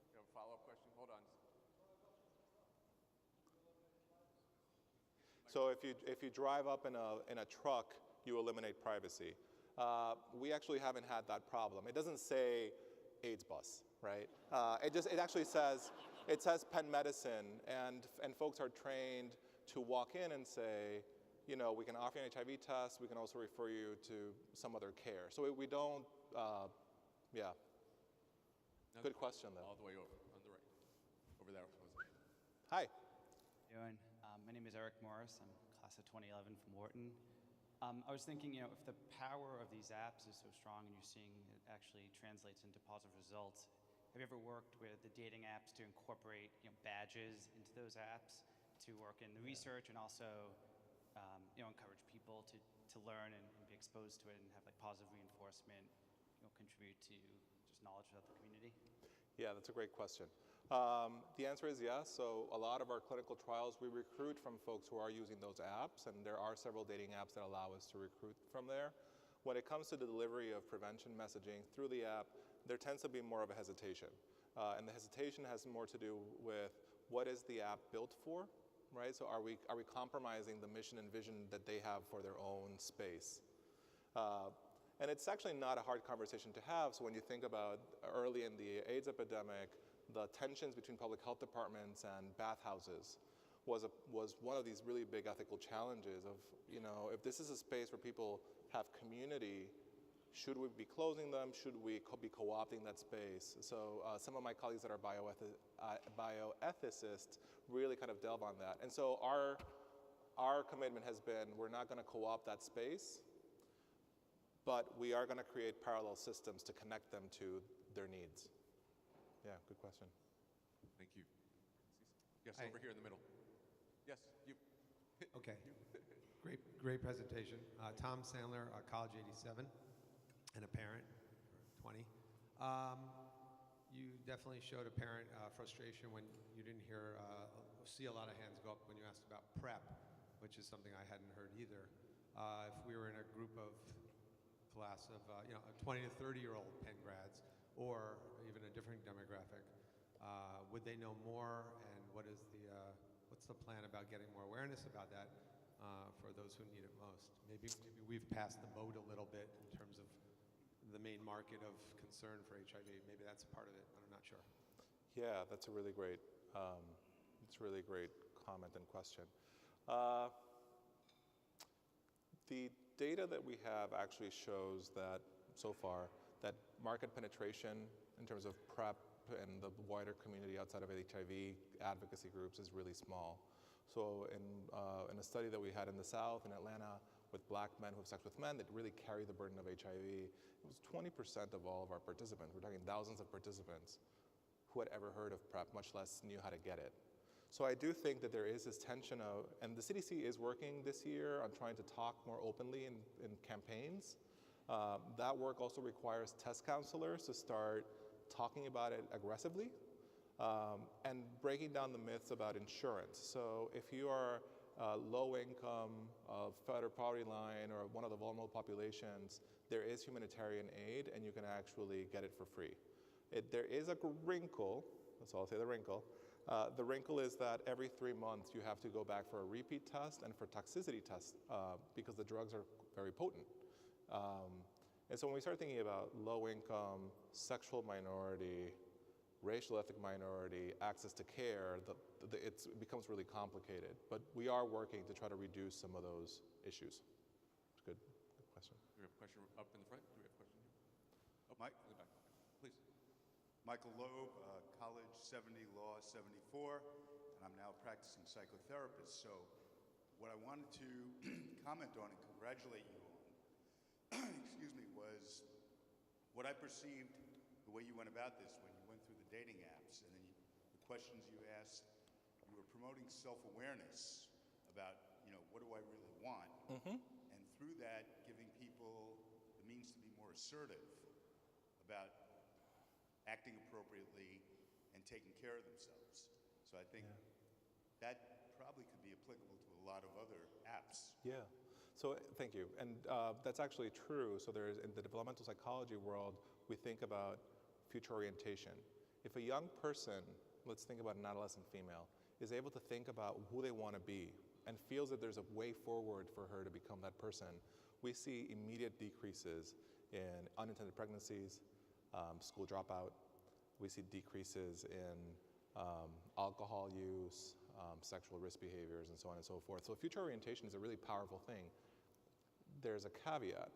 You have a follow-up question? Hold on. So if you drive up in a truck, you eliminate privacy. We actually haven't had that problem. It doesn't say AIDS bus, right? It actually says Penn Medicine, and folks are trained to walk in and say, you know, we can offer you an HIV test. We can also refer you to some other care. So we don't, yeah. Good question, though. All the way over, on the right. Over there. Hi. Doing? My name is Eric Morris. I'm class of 2011 from Wharton. I was thinking, you know, if the power of these apps is so strong and you're seeing it actually translates into positive results, have you ever worked with the dating apps to incorporate, you know, badges into those apps to work in the research and also, you know, encourage people to learn and be exposed to it and have like positive reinforcement, you know, contribute to just knowledge about the community? Yeah, that's a great question. The answer is yes. So a lot of our clinical trials, we recruit from folks who are using those apps, and there are several dating apps that allow us to recruit from there. When it comes to the delivery of prevention messaging through the app, there tends to be more of a hesitation. And the hesitation has more to do with what is the app built for, right? So are we compromising the mission and vision that they have for their own space? And it's actually not a hard conversation to have. So when you think about early in the AIDS epidemic, the tensions between public health departments and bathhouses was one of these really big ethical challenges of, you know, if this is a space where people have community, should we be closing them? Should we be co-opting that space? So some of my colleagues that are bioethicists really kind of delve on that. And so our commitment has been, we're not going to co-opt that space, but we are going to create parallel systems to connect them to their needs. Yeah, good question. Thank you. Yes, Hi. over here in the middle. Yes, you. Okay. Great presentation. Tom Sandler, College 87, and a parent, 20. You definitely showed apparent frustration when you didn't see a lot of hands go up when you asked about PrEP, which is something I hadn't heard either. If we were in a group of class of 20 to 30-year-old Penn grads, or even a different demographic, would they know more? And what's the plan about getting more awareness about that for those who need it most? Maybe we've passed the boat a little bit in terms of the main market of concern for HIV. Maybe that's a part of it. I'm not sure. Yeah, that's a really great comment and question. The data that we have actually shows that so far that market penetration in terms of PrEP and the wider community outside of HIV advocacy groups is really small. So in a study that we had in the South, in Atlanta, with black men who have sex with men that really carry the burden of HIV, it was 20% of all of our participants. We're talking thousands of participants who had ever heard of PrEP, much less knew how to get it. So I do think that there is this tension of, and the CDC is working this year on trying to talk more openly in campaigns. That work also requires test counselors to start talking about it aggressively and breaking down the myths about insurance. So if you are low income, federal poverty line, or one of the vulnerable populations, there is humanitarian aid and you can actually get it for free. There is a wrinkle, that's all I'll say, the wrinkle. The wrinkle is that every 3 months you have to go back for a repeat test and for toxicity tests because the drugs are very potent. And so when we start thinking about low income, sexual minority, racial ethnic minority, access to care, it becomes really complicated. But we are working to try to reduce some of those issues. Good question. Do we have a question up in the front? Do we have a question here? Oh, Mike? in the back. Please. Michael Loeb, College 70, Law 74, and I'm now a practicing psychotherapist. So what I wanted to comment on and congratulate you on, excuse me, was what I perceived the way you went about this when you went through the dating apps and then the questions you asked, you were promoting self-awareness about, you know, what do I really want? And through that, giving people the means to be more assertive about acting appropriately and taking care of themselves. So I think that probably could be applicable to a lot of other apps. Yeah. So thank you. And that's actually true. So there's, in the developmental psychology world, we think about future orientation. If a young person, let's think about an adolescent female, is able to think about who they want to be and feels that there's a way forward for her to become that person, we see immediate decreases in unintended pregnancies, school dropout. We see decreases in alcohol use, sexual risk behaviors, and so on and so forth. So future orientation is a really powerful thing. There's a caveat,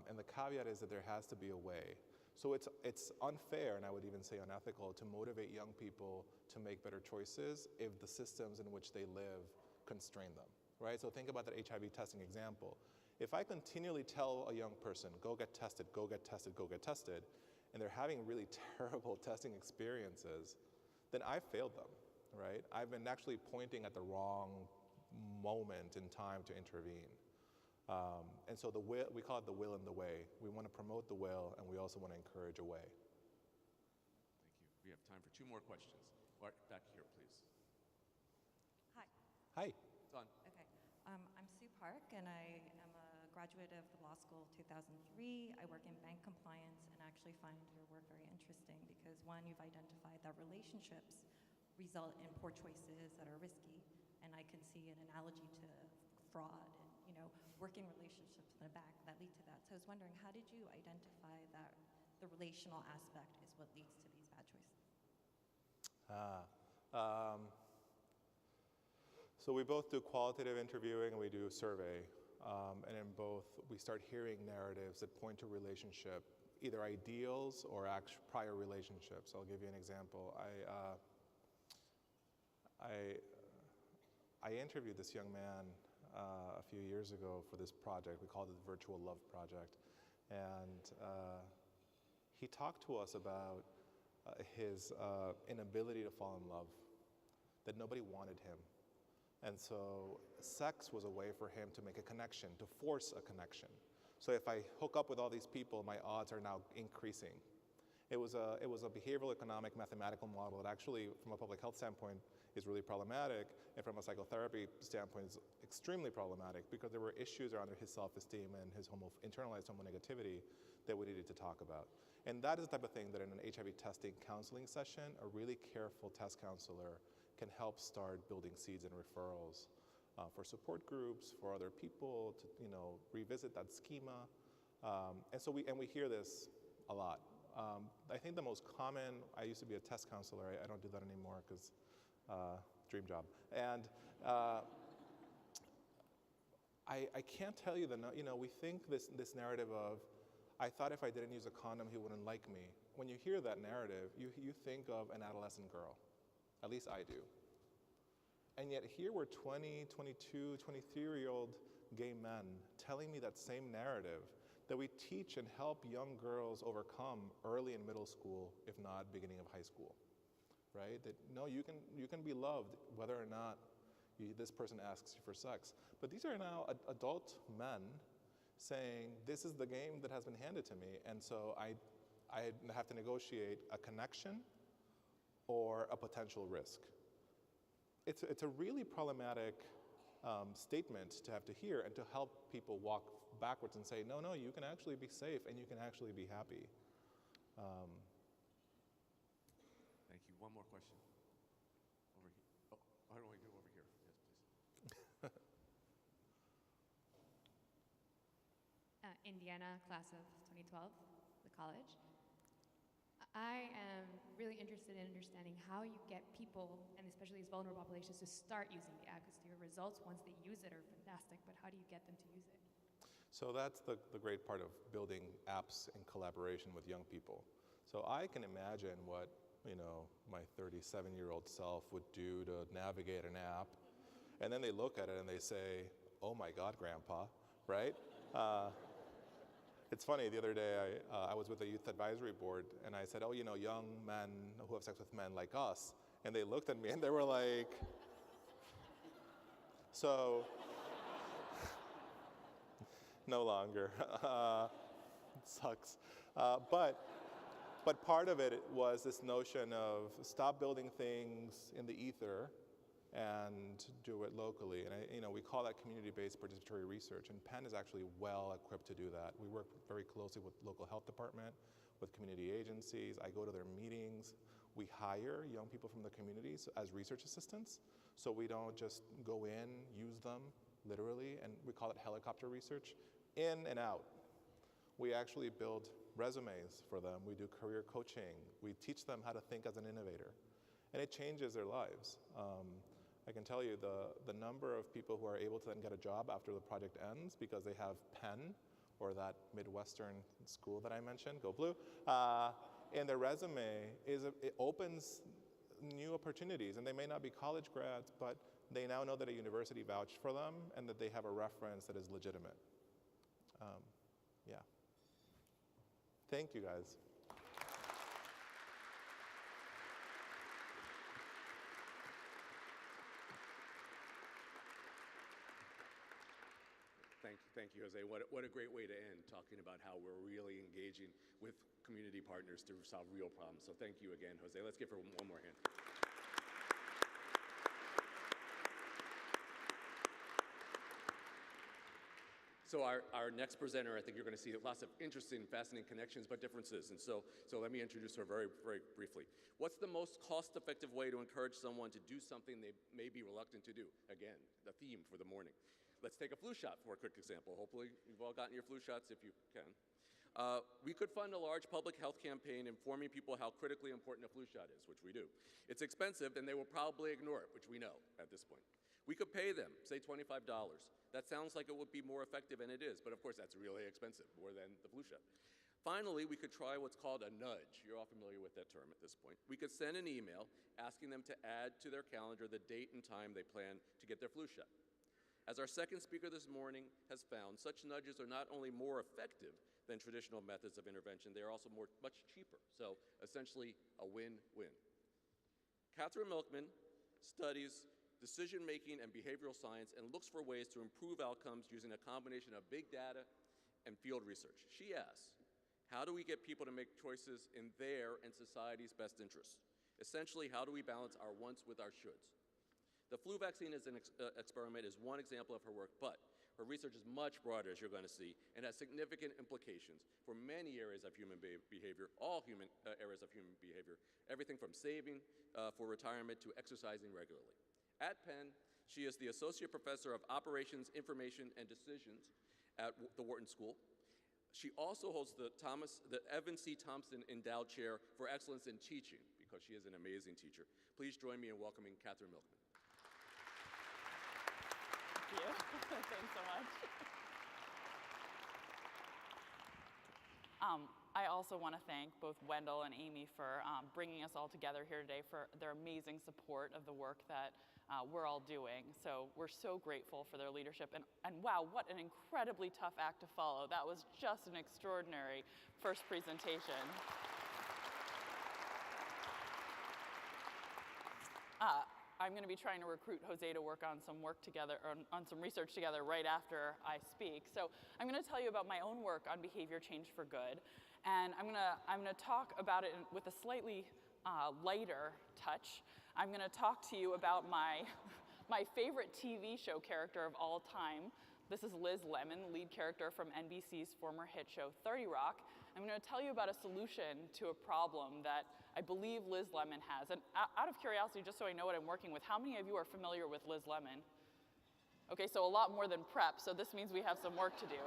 and the caveat is that there has to be a way. So it's unfair, and I would even say unethical, to motivate young people to make better choices if the systems in which they live constrain them, right? So think about that HIV testing example. If I continually tell a young person, go get tested, go get tested, go get tested, and they're having really terrible testing experiences, then I failed them, right? I've been actually pointing at the wrong moment in time to intervene. And so we call it the will and the way. We want to promote the will, and we also want to encourage a way. Thank you. We have time for 2 more questions. Bart, back here, please. Hi. Hi. It's on. Okay. I'm Sue Park, and I am a graduate of the law school 2003. I work in bank compliance and actually find your work very interesting because, one, you've identified that relationships result in poor choices that are risky, and I can see an analogy to fraud and, working relationships in the back that lead to that. So I was wondering, how did you identify that the relational aspect is what leads to these bad choices? So we both do qualitative interviewing and we do survey. And in both, we start hearing narratives that point to relationship, either ideals or prior relationships. I'll give you an example. I interviewed this young man a few years ago for this project. We called it the Virtual Love Project. And he talked to us about his inability to fall in love, that nobody wanted him. And so sex was a way for him to make a connection, to force a connection. So if I hook up with all these people, my odds are now increasing. It was a behavioral economic mathematical model that actually, from a public health standpoint, is really problematic, and from a psychotherapy standpoint is extremely problematic because there were issues around his self-esteem and his internalized homonegativity that we needed to talk about. And that is the type of thing that in an HIV testing counseling session, a really careful test counselor can help start building seeds and referrals for support groups, for other people to revisit that schema. And we hear this a lot. I think the most common, I used to be a test counselor, I don't do that anymore because dream job. And I can't tell you we think this narrative of, I thought if I didn't use a condom, he wouldn't like me. When you hear that narrative, you think of an adolescent girl. At least I do. And yet here we're 20, 22, 23-year-old gay men telling me that same narrative that we teach and help young girls overcome early in middle school, if not beginning of high school. Right? That no, you can be loved whether or not this person asks you for sex. But these are now adult men saying, this is the game that has been handed to me, and so I have to negotiate a connection or a potential risk. It's a really problematic statement to have to hear and to help people walk backwards and say, no, you can actually be safe and you can actually be happy. Thank you. One more question. Over here. Oh, why don't we go over here? Yes, please. Indiana, class of 2012, the college. I am really interested in understanding how you get people, and especially these vulnerable populations, to start using the app, because your results, once they use it, are fantastic, but how do you get them to use it? So that's the great part of building apps in collaboration with young people. So I can imagine what my 37-year-old self would do to navigate an app, and then they look at it and they say, oh my God, Grandpa, right? It's funny, the other day I was with the youth advisory board and I said, oh, young men who have sex with men like us. And they looked at me and they were like, so, no longer. It sucks. But part of it was this notion of stop building things in the ether and do it locally. And we call that community-based participatory research, and Penn is actually well equipped to do that. We work very closely with local health department, with community agencies. I go to their meetings. We hire young people from the communities as research assistants, so we don't just go in, use them, literally, and we call it helicopter research, in and out. We actually build resumes for them. We do career coaching. We teach them how to think as an innovator. And it changes their lives. I can tell you the number of people who are able to then get a job after the project ends because they have Penn, or that Midwestern school that I mentioned, go Blue, in their resume, it opens new opportunities. And they may not be college grads, but they now know that a university vouched for them and that they have a reference that is legitimate. Yeah. Thank you, guys. Thank you, Jose. What a great way to end, talking about how we're really engaging with community partners to solve real problems. So thank you again, Jose. Let's give her one more hand. So our next presenter, I think you're going to see lots of interesting, fascinating connections, but differences. And so let me introduce her very, very briefly. What's the most cost-effective way to encourage someone to do something they may be reluctant to do? Again, the theme for the morning. Let's take a flu shot for a quick example. Hopefully you've all gotten your flu shots if you can. We could fund a large public health campaign informing people how critically important a flu shot is, which we do. It's expensive, and they will probably ignore it, which we know at this point. We could pay them, say $25. That sounds like it would be more effective, and it is, but of course that's really expensive, more than the flu shot. Finally, we could try what's called a nudge. You're all familiar with that term at this point. We could send an email asking them to add to their calendar the date and time they plan to get their flu shot. As our second speaker this morning has found, such nudges are not only more effective than traditional methods of intervention, they are also much cheaper. So essentially a win-win. Catherine Milkman studies decision-making and behavioral science and looks for ways to improve outcomes using a combination of big data and field research. She asks, how do we get people to make choices in their and society's best interests? Essentially, how do we balance our wants with our shoulds? The flu vaccine as an experiment is one example of her work, but her research is much broader, as you're going to see, and has significant implications for many areas of human behavior, all human areas of human behavior, everything from saving for retirement to exercising regularly. At Penn, she is the Associate Professor of Operations, Information, and Decisions at the Wharton School. She also holds the Evan C. Thompson Endowed Chair for Excellence in Teaching, because she is an amazing teacher. Please join me in welcoming Catherine Milkman. Thank you. Thanks so much. I also want to thank both Wendell and Amy for bringing us all together here today, for their amazing support of the work that we're all doing. So we're so grateful for their leadership. And wow, what an incredibly tough act to follow. That was just an extraordinary first presentation. I'm going to be trying to recruit Jose to work on some work together, on some research together right after I speak. So I'm going to tell you about my own work on behavior change for good. And I'm going to talk about it with a slightly lighter touch. I'm going to talk to you about my favorite TV show character of all time. This is Liz Lemon, lead character from NBC's former hit show 30 Rock. I'm going to tell you about a solution to a problem that I believe Liz Lemon has. And out of curiosity, just so I know what I'm working with, how many of you are familiar with Liz Lemon? Okay, so a lot more than prep, so this means we have some work to do.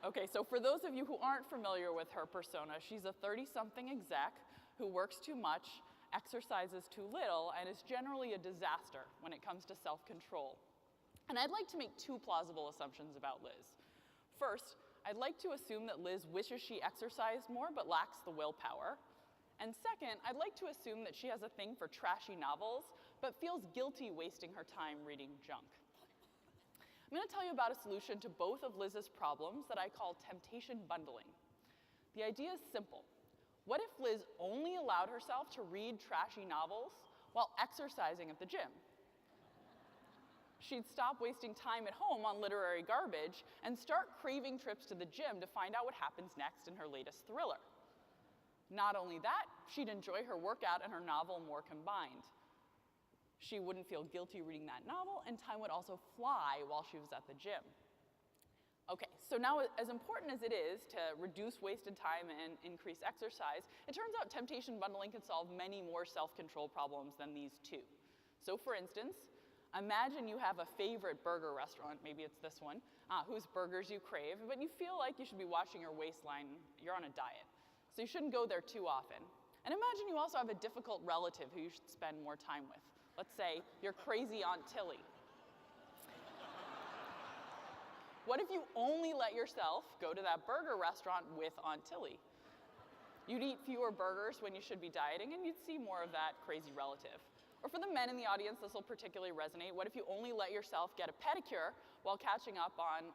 Okay, so for those of you who aren't familiar with her persona, she's a 30-something exec who works too much, exercises too little, and is generally a disaster when it comes to self-control. And I'd like to make two plausible assumptions about Liz. First, I'd like to assume that Liz wishes she exercised more but lacks the willpower. And second, I'd like to assume that she has a thing for trashy novels but feels guilty wasting her time reading junk. I'm going to tell you about a solution to both of Liz's problems that I call temptation bundling. The idea is simple. What if Liz only allowed herself to read trashy novels while exercising at the gym? She'd stop wasting time at home on literary garbage and start craving trips to the gym to find out what happens next in her latest thriller. Not only that, she'd enjoy her workout and her novel more combined. She wouldn't feel guilty reading that novel, and time would also fly while she was at the gym. Okay, So now, as important as it is to reduce wasted time and increase exercise, it turns out temptation bundling can solve many more self-control problems than these two. So for instance, imagine you have a favorite burger restaurant, maybe it's this one, whose burgers you crave, but you feel like you should be watching your waistline, you're on a diet. So you shouldn't go there too often. And imagine you also have a difficult relative who you should spend more time with. Let's say your crazy Aunt Tilly. What if you only let yourself go to that burger restaurant with Aunt Tilly? You'd eat fewer burgers when you should be dieting, and you'd see more of that crazy relative. Or for the men in the audience, this will particularly resonate. What if you only let yourself get a pedicure while catching up on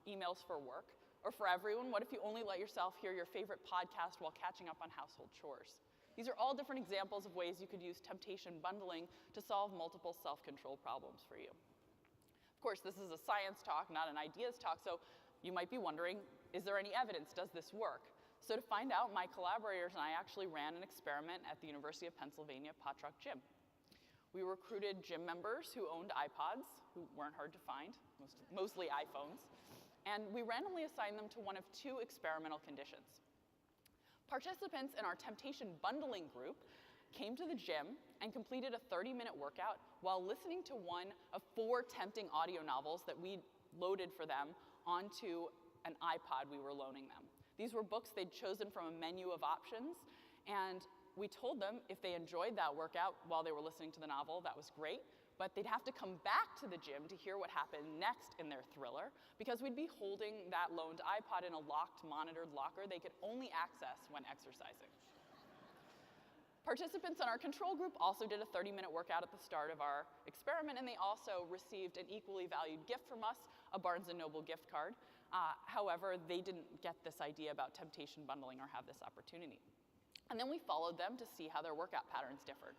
emails for work? Or for everyone, what if you only let yourself hear your favorite podcast while catching up on household chores? These are all different examples of ways you could use temptation bundling to solve multiple self-control problems for you. Of course, this is a science talk, not an ideas talk, so you might be wondering, is there any evidence? Does this work? So to find out, my collaborators and I actually ran an experiment at the University of Pennsylvania Pottruck Gym. We recruited gym members who owned iPods, who weren't hard to find, mostly iPhones, and we randomly assigned them to one of two experimental conditions. Participants in our temptation bundling group came to the gym and completed a 30-minute workout while listening to one of 4 tempting audio novels that we loaded for them onto an iPod we were loaning them. These were books they'd chosen from a menu of options, and we told them if they enjoyed that workout while they were listening to the novel, that was great, but they'd have to come back to the gym to hear what happened next in their thriller, because we'd be holding that loaned iPod in a locked, monitored locker they could only access when exercising. Participants in our control group also did a 30-minute workout at the start of our experiment, and they also received an equally valued gift from us, a Barnes & Noble gift card. However, they didn't get this idea about temptation bundling or have this opportunity. And then we followed them to see how their workout patterns differed.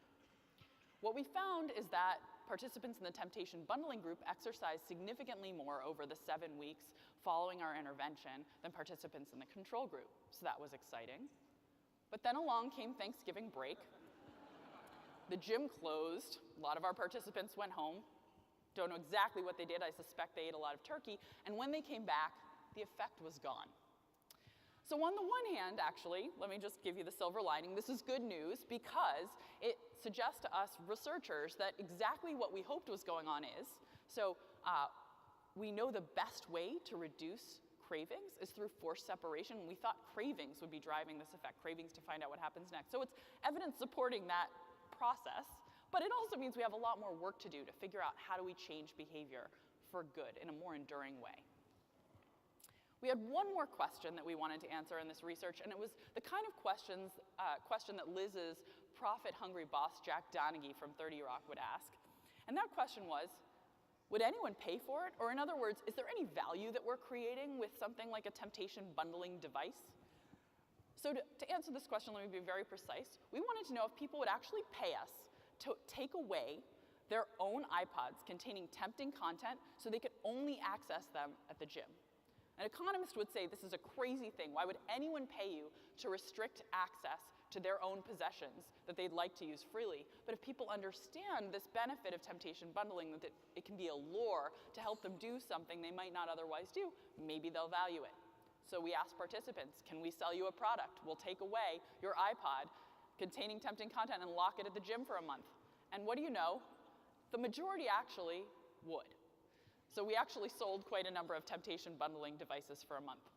What we found is that participants in the temptation bundling group exercised significantly more over the 7 weeks following our intervention than participants in the control group. So that was exciting. But then along came Thanksgiving break. The gym closed. A lot of our participants went home. Don't know exactly what they did. I suspect they ate a lot of turkey. And when they came back, the effect was gone. So on the one hand, actually, let me just give you the silver lining. This is good news because it suggests to us researchers that exactly what we hoped was going on is. So we know the best way to reduce cravings is through forced separation. We thought cravings would be driving this effect, cravings to find out what happens next. So it's evidence supporting that process, but it also means we have a lot more work to do to figure out how do we change behavior for good in a more enduring way. We had one more question that we wanted to answer in this research, and it was the kind of question that Liz's profit-hungry boss, Jack Donaghy from 30 Rock, would ask. And that question was, would anyone pay for it? Or in other words, is there any value that we're creating with something like a temptation bundling device? So to answer this question, let me be very precise. We wanted to know if people would actually pay us to take away their own iPods containing tempting content so they could only access them at the gym. An economist would say this is a crazy thing. Why would anyone pay you to restrict access to their own possessions that they'd like to use freely? But if people understand this benefit of temptation bundling, that it can be a lure to help them do something they might not otherwise do, maybe they'll value it. So we asked participants, can we sell you a product? We'll take away your iPod containing tempting content and lock it at the gym for a month. And what do you know? The majority actually would. So we actually sold quite a number of temptation bundling devices for a month.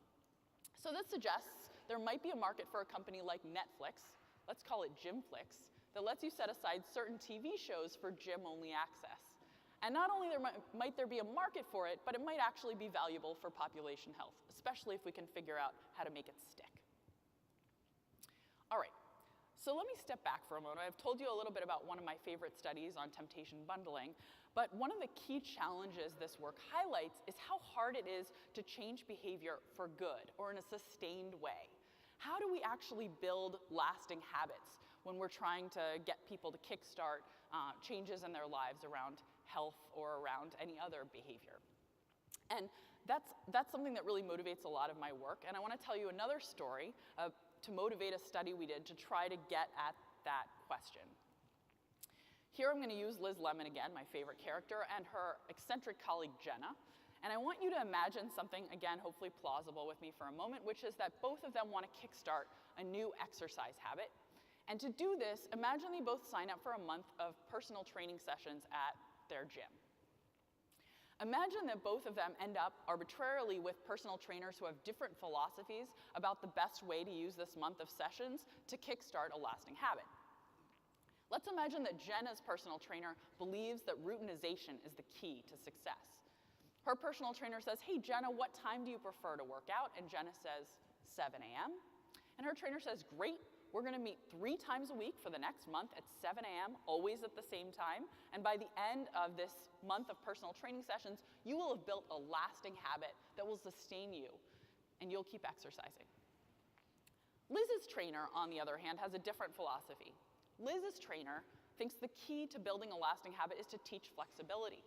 So this suggests there might be a market for a company like Netflix, let's call it Gymflix, that lets you set aside certain TV shows for gym-only access. And not only might there be a market for it, but it might actually be valuable for population health, especially if we can figure out how to make it stick. All right, so let me step back for a moment. I've told you a little bit about one of my favorite studies on temptation bundling, but one of the key challenges this work highlights is how hard it is to change behavior for good or in a sustained way. How do we actually build lasting habits when we're trying to get people to kickstart changes in their lives around health or around any other behavior? And that's something that really motivates a lot of my work. And I want to tell you another story to motivate a study we did to try to get at that question. Here I'm going to use Liz Lemon again, my favorite character, and her eccentric colleague Jenna. And I want you to imagine something, again, hopefully plausible with me for a moment, which is that both of them want to kickstart a new exercise habit. And to do this, imagine they both sign up for a month of personal training sessions at their gym. Imagine that both of them end up arbitrarily with personal trainers who have different philosophies about the best way to use this month of sessions to kickstart a lasting habit. Let's imagine that Jenna's personal trainer believes that routinization is the key to success. Her personal trainer says, hey, Jenna, what time do you prefer to work out? And Jenna says, 7 a.m. And her trainer says, great, we're going to meet 3 times a week for the next month at 7 a.m., always at the same time. And by the end of this month of personal training sessions, you will have built a lasting habit that will sustain you, and you'll keep exercising. Liz's trainer, on the other hand, has a different philosophy. Liz's trainer thinks the key to building a lasting habit is to teach flexibility.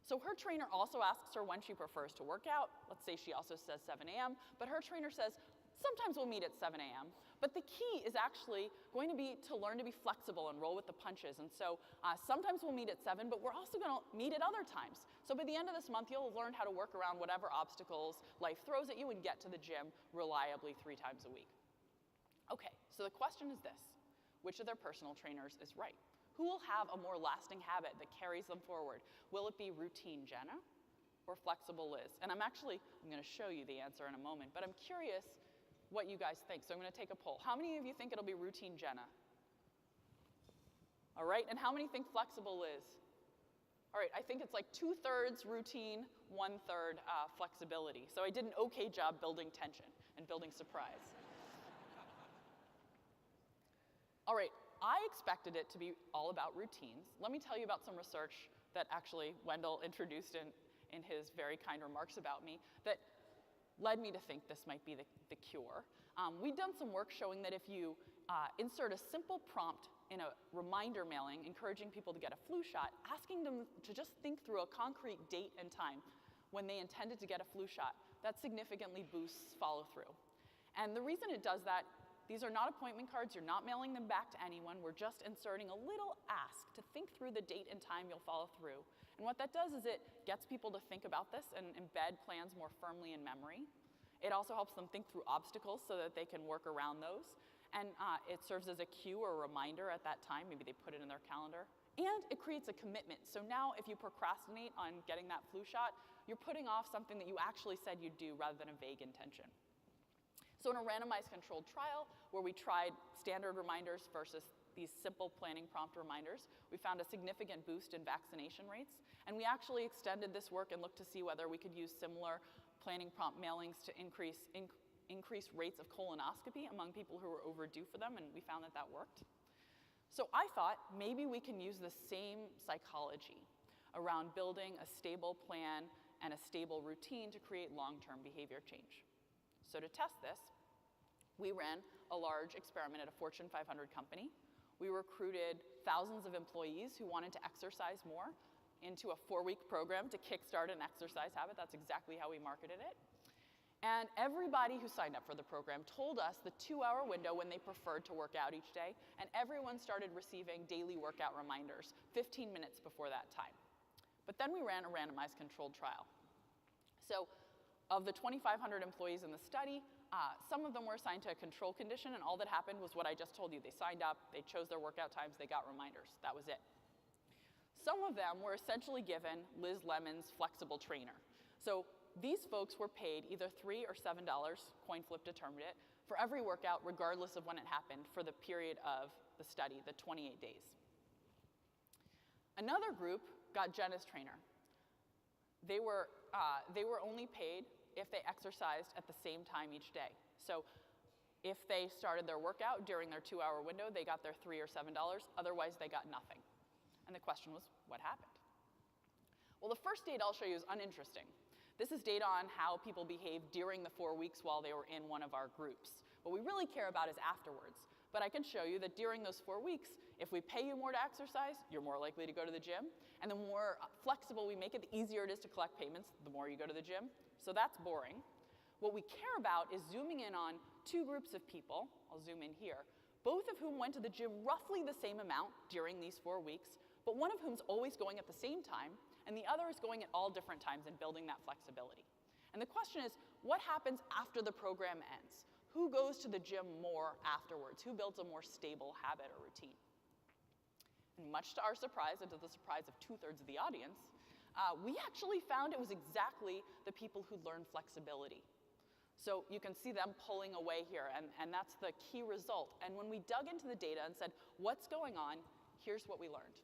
So her trainer also asks her when she prefers to work out. Let's say she also says 7 a.m., but her trainer says, sometimes we'll meet at 7 a.m., but the key is actually going to be to learn to be flexible and roll with the punches. And so sometimes we'll meet at 7, but we're also going to meet at other times. So by the end of this month, you'll have learned how to work around whatever obstacles life throws at you and get to the gym reliably 3 times a week. Okay, so the question is this. Which of their personal trainers is right? Who will have a more lasting habit that carries them forward? Will it be routine Jenna or flexible Liz? And I'm going to show you the answer in a moment, but I'm curious what you guys think. So I'm going to take a poll. How many of you think it'll be routine Jenna? All right, and how many think flexible Liz? All right, I think it's like 2/3 routine, 1/3 flexibility. So I did an okay job building tension and building surprise. All right, I expected it to be all about routines. Let me tell you about some research that actually Wendell introduced in his very kind remarks about me that led me to think this might be the cure. We've done some work showing that if you insert a simple prompt in a reminder mailing encouraging people to get a flu shot, asking them to just think through a concrete date and time when they intended to get a flu shot, that significantly boosts follow-through. And the reason it does that, these are not appointment cards, you're not mailing them back to anyone, we're just inserting a little ask to think through the date and time you'll follow through. And what that does is it gets people to think about this and embed plans more firmly in memory. It also helps them think through obstacles so that they can work around those. And it serves as a cue or a reminder at that time, maybe they put it in their calendar. And it creates a commitment. So now if you procrastinate on getting that flu shot, you're putting off something that you actually said you'd do rather than a vague intention. So in a randomized controlled trial where we tried standard reminders versus these simple planning prompt reminders, we found a significant boost in vaccination rates. And we actually extended this work and looked to see whether we could use similar planning prompt mailings to increase rates of colonoscopy among people who were overdue for them, and we found that that worked. So I thought maybe we can use the same psychology around building a stable plan and a stable routine to create long-term behavior change. So to test this, we ran a large experiment at a Fortune 500 company. We recruited thousands of employees who wanted to exercise more into a 4-week program to kickstart an exercise habit. That's exactly how we marketed it. And everybody who signed up for the program told us the 2-hour window when they preferred to work out each day, and everyone started receiving daily workout reminders 15 minutes before that time. But then we ran a randomized controlled trial. So of the 2,500 employees in the study, some of them were assigned to a control condition, and all that happened was what I just told you. They signed up, they chose their workout times, they got reminders. That was it. Some of them were essentially given Liz Lemon's flexible trainer. So these folks were paid either $3 or $7, coin flip determined it, for every workout, regardless of when it happened, for the period of the study, the 28 days. Another group got Jenna's trainer. They were only paid if they exercised at the same time each day. So if they started their workout during their 2-hour window, they got their $3 or $7, otherwise they got nothing. And the question was, what happened? Well, the first data I'll show you is uninteresting. This is data on how people behaved during the 4 weeks while they were in one of our groups. What we really care about is afterwards. But I can show you that during those 4 weeks, if we pay you more to exercise, you're more likely to go to the gym. And the more flexible we make it, the easier it is to collect payments, the more you go to the gym. So that's boring. What we care about is zooming in on 2 groups of people. I'll zoom in here. Both of whom went to the gym roughly the same amount during these 4 weeks, but one of whom's always going at the same time, and the other is going at all different times and building that flexibility. And the question is, what happens after the program ends? Who goes to the gym more afterwards? Who builds a more stable habit or routine? And much to our surprise, and to the surprise of 2/3 of the audience, we actually found it was exactly the people who learned flexibility. So you can see them pulling away here, and that's the key result. And when we dug into the data and said, what's going on, here's what we learned.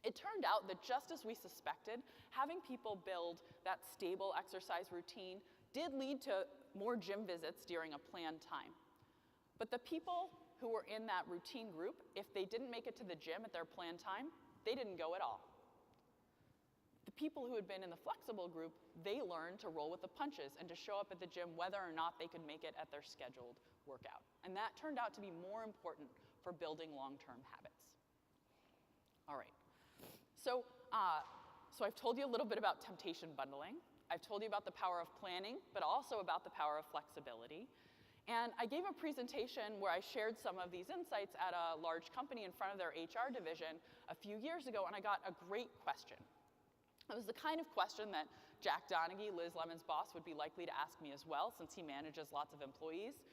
It turned out that just as we suspected, having people build that stable exercise routine did lead to more gym visits during a planned time. But the people who were in that routine group, if they didn't make it to the gym at their planned time, they didn't go at all. The people who had been in the flexible group, they learned to roll with the punches and to show up at the gym whether or not they could make it at their scheduled workout. And that turned out to be more important for building long-term habits. All right. So I've told you a little bit about temptation bundling. I've told you about the power of planning, but also about the power of flexibility. And I gave a presentation where I shared some of these insights at a large company in front of their HR division a few years ago, and I got a great question. It was the kind of question that Jack Donaghy, Liz Lemon's boss, would be likely to ask me as well, since he manages lots of employees.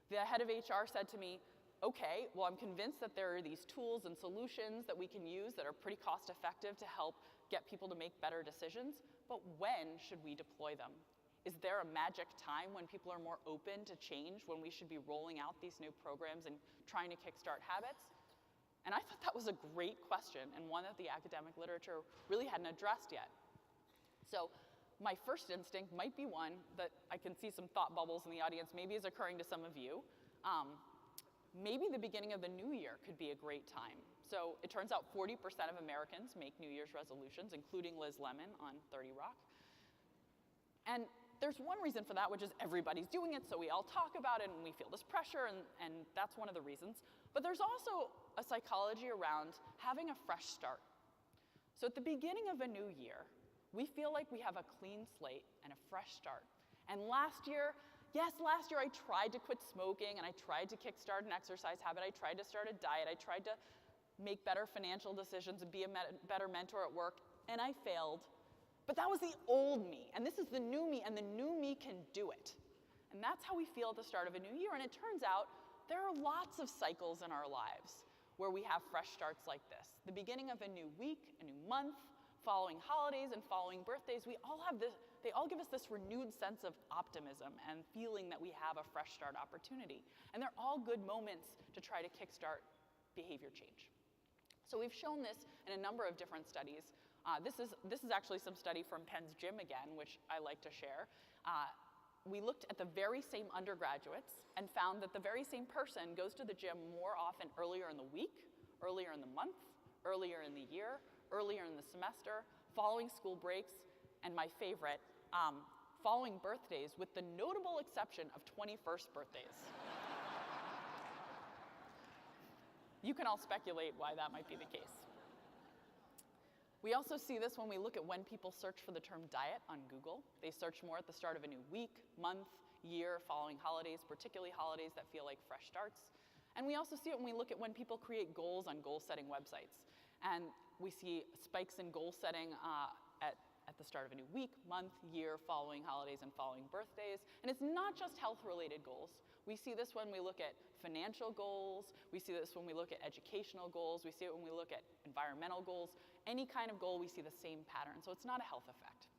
The head of HR said to me, okay, well, I'm convinced that there are these tools and solutions that we can use that are pretty cost effective to help get people to make better decisions, but when should we deploy them? Is there a magic time when people are more open to change, when we should be rolling out these new programs and trying to kickstart habits? And I thought that was a great question, and one that the academic literature really hadn't addressed yet. So my first instinct might be one that I can see some thought bubbles in the audience, maybe is occurring to some of you. Maybe the beginning of the new year could be a great time. So it turns out 40% of Americans make New Year's resolutions, including Liz Lemon on 30 Rock. And there's one reason for that, which is everybody's doing it, so we all talk about it, and we feel this pressure, and that's one of the reasons. But there's also a psychology around having a fresh start. So at the beginning of a new year, we feel like we have a clean slate and a fresh start. And last year I tried to quit smoking, and I tried to kickstart an exercise habit, I tried to start a diet, I tried to make better financial decisions and be a better mentor at work, and I failed. But that was the old me, and this is the new me, and the new me can do it. And that's how we feel at the start of a new year, and it turns out there are lots of cycles in our lives where we have fresh starts like this. The beginning of a new week, a new month, following holidays and following birthdays, they all give us this renewed sense of optimism and feeling that we have a fresh start opportunity. And they're all good moments to try to kickstart behavior change. So we've shown this in a number of different studies. This is actually some study from Penn's Gym again, which I like to share. We looked at the very same undergraduates and found that the very same person goes to the gym more often earlier in the week, earlier in the month, earlier in the year, earlier in the semester, following school breaks, and my favorite, following birthdays, with the notable exception of 21st birthdays. You can all speculate why that might be the case. We also see this when we look at when people search for the term diet on Google. They search more at the start of a new week, month, year, following holidays, particularly holidays that feel like fresh starts. And we also see it when we look at when people create goals on goal-setting websites. And we see spikes in goal setting at the start of a new week, month, year, following holidays and following birthdays. And it's not just health-related goals. We see this when we look at financial goals. We see this when we look at educational goals. We see it when we look at environmental goals. Any kind of goal, we see the same pattern. So it's not a health effect.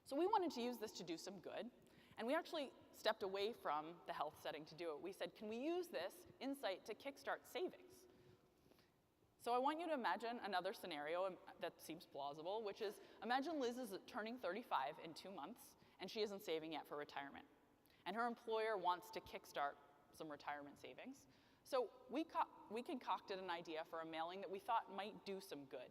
So we wanted to use this to do some good. And we actually stepped away from the health setting to do it. We said, can we use this insight to kickstart savings? So I want you to imagine another scenario that seems plausible, which is, imagine Liz is turning 35 in 2 months, and she isn't saving yet for retirement. And her employer wants to kickstart some retirement savings. So we concocted an idea for a mailing that we thought might do some good.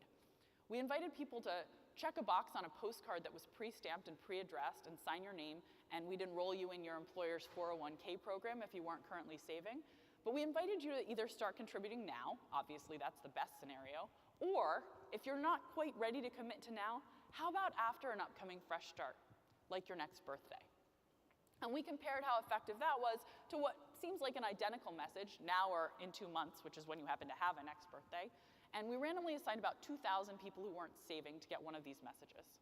We invited people to check a box on a postcard that was pre-stamped and pre-addressed and sign your name, and we'd enroll you in your employer's 401k program if you weren't currently saving. But we invited you to either start contributing now, obviously that's the best scenario, or if you're not quite ready to commit to now, how about after an upcoming fresh start, like your next birthday? And we compared how effective that was to what seems like an identical message, now or in 2 months, which is when you happen to have a next birthday. And we randomly assigned about 2,000 people who weren't saving to get one of these messages.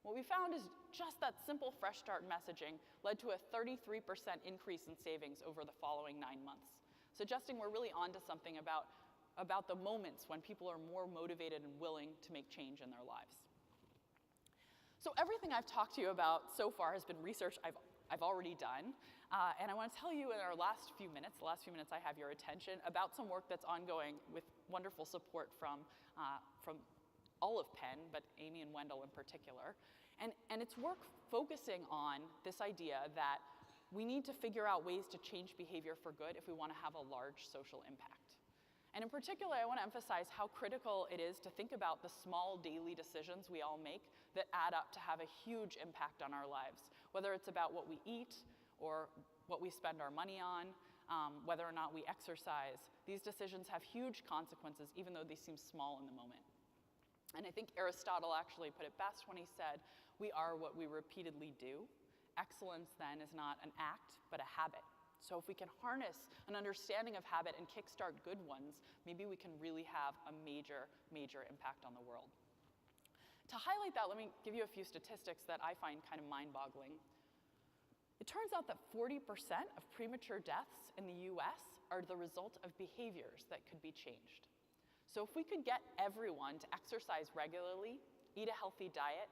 What we found is just that simple Fresh Start messaging led to a 33% increase in savings over the following 9 months, suggesting we're really onto something about the moments when people are more motivated and willing to make change in their lives. So everything I've talked to you about so far has been research I've already done. And I want to tell you in our last few minutes I have your attention, about some work that's ongoing with wonderful support from all of Penn, but Amy and Wendell in particular. And it's work focusing on this idea that we need to figure out ways to change behavior for good if we want to have a large social impact. And in particular, I want to emphasize how critical it is to think about the small daily decisions we all make that add up to have a huge impact on our lives, whether it's about what we eat or what we spend our money on, whether or not we exercise. These decisions have huge consequences, even though they seem small in the moment. And I think Aristotle actually put it best when he said, "We are what we repeatedly do." Excellence, then, is not an act, but a habit. So if we can harness an understanding of habit and kickstart good ones, maybe we can really have a major, major impact on the world. To highlight that, let me give you a few statistics that I find kind of mind-boggling. It turns out that 40% of premature deaths in the US are the result of behaviors that could be changed. So if we could get everyone to exercise regularly, eat a healthy diet,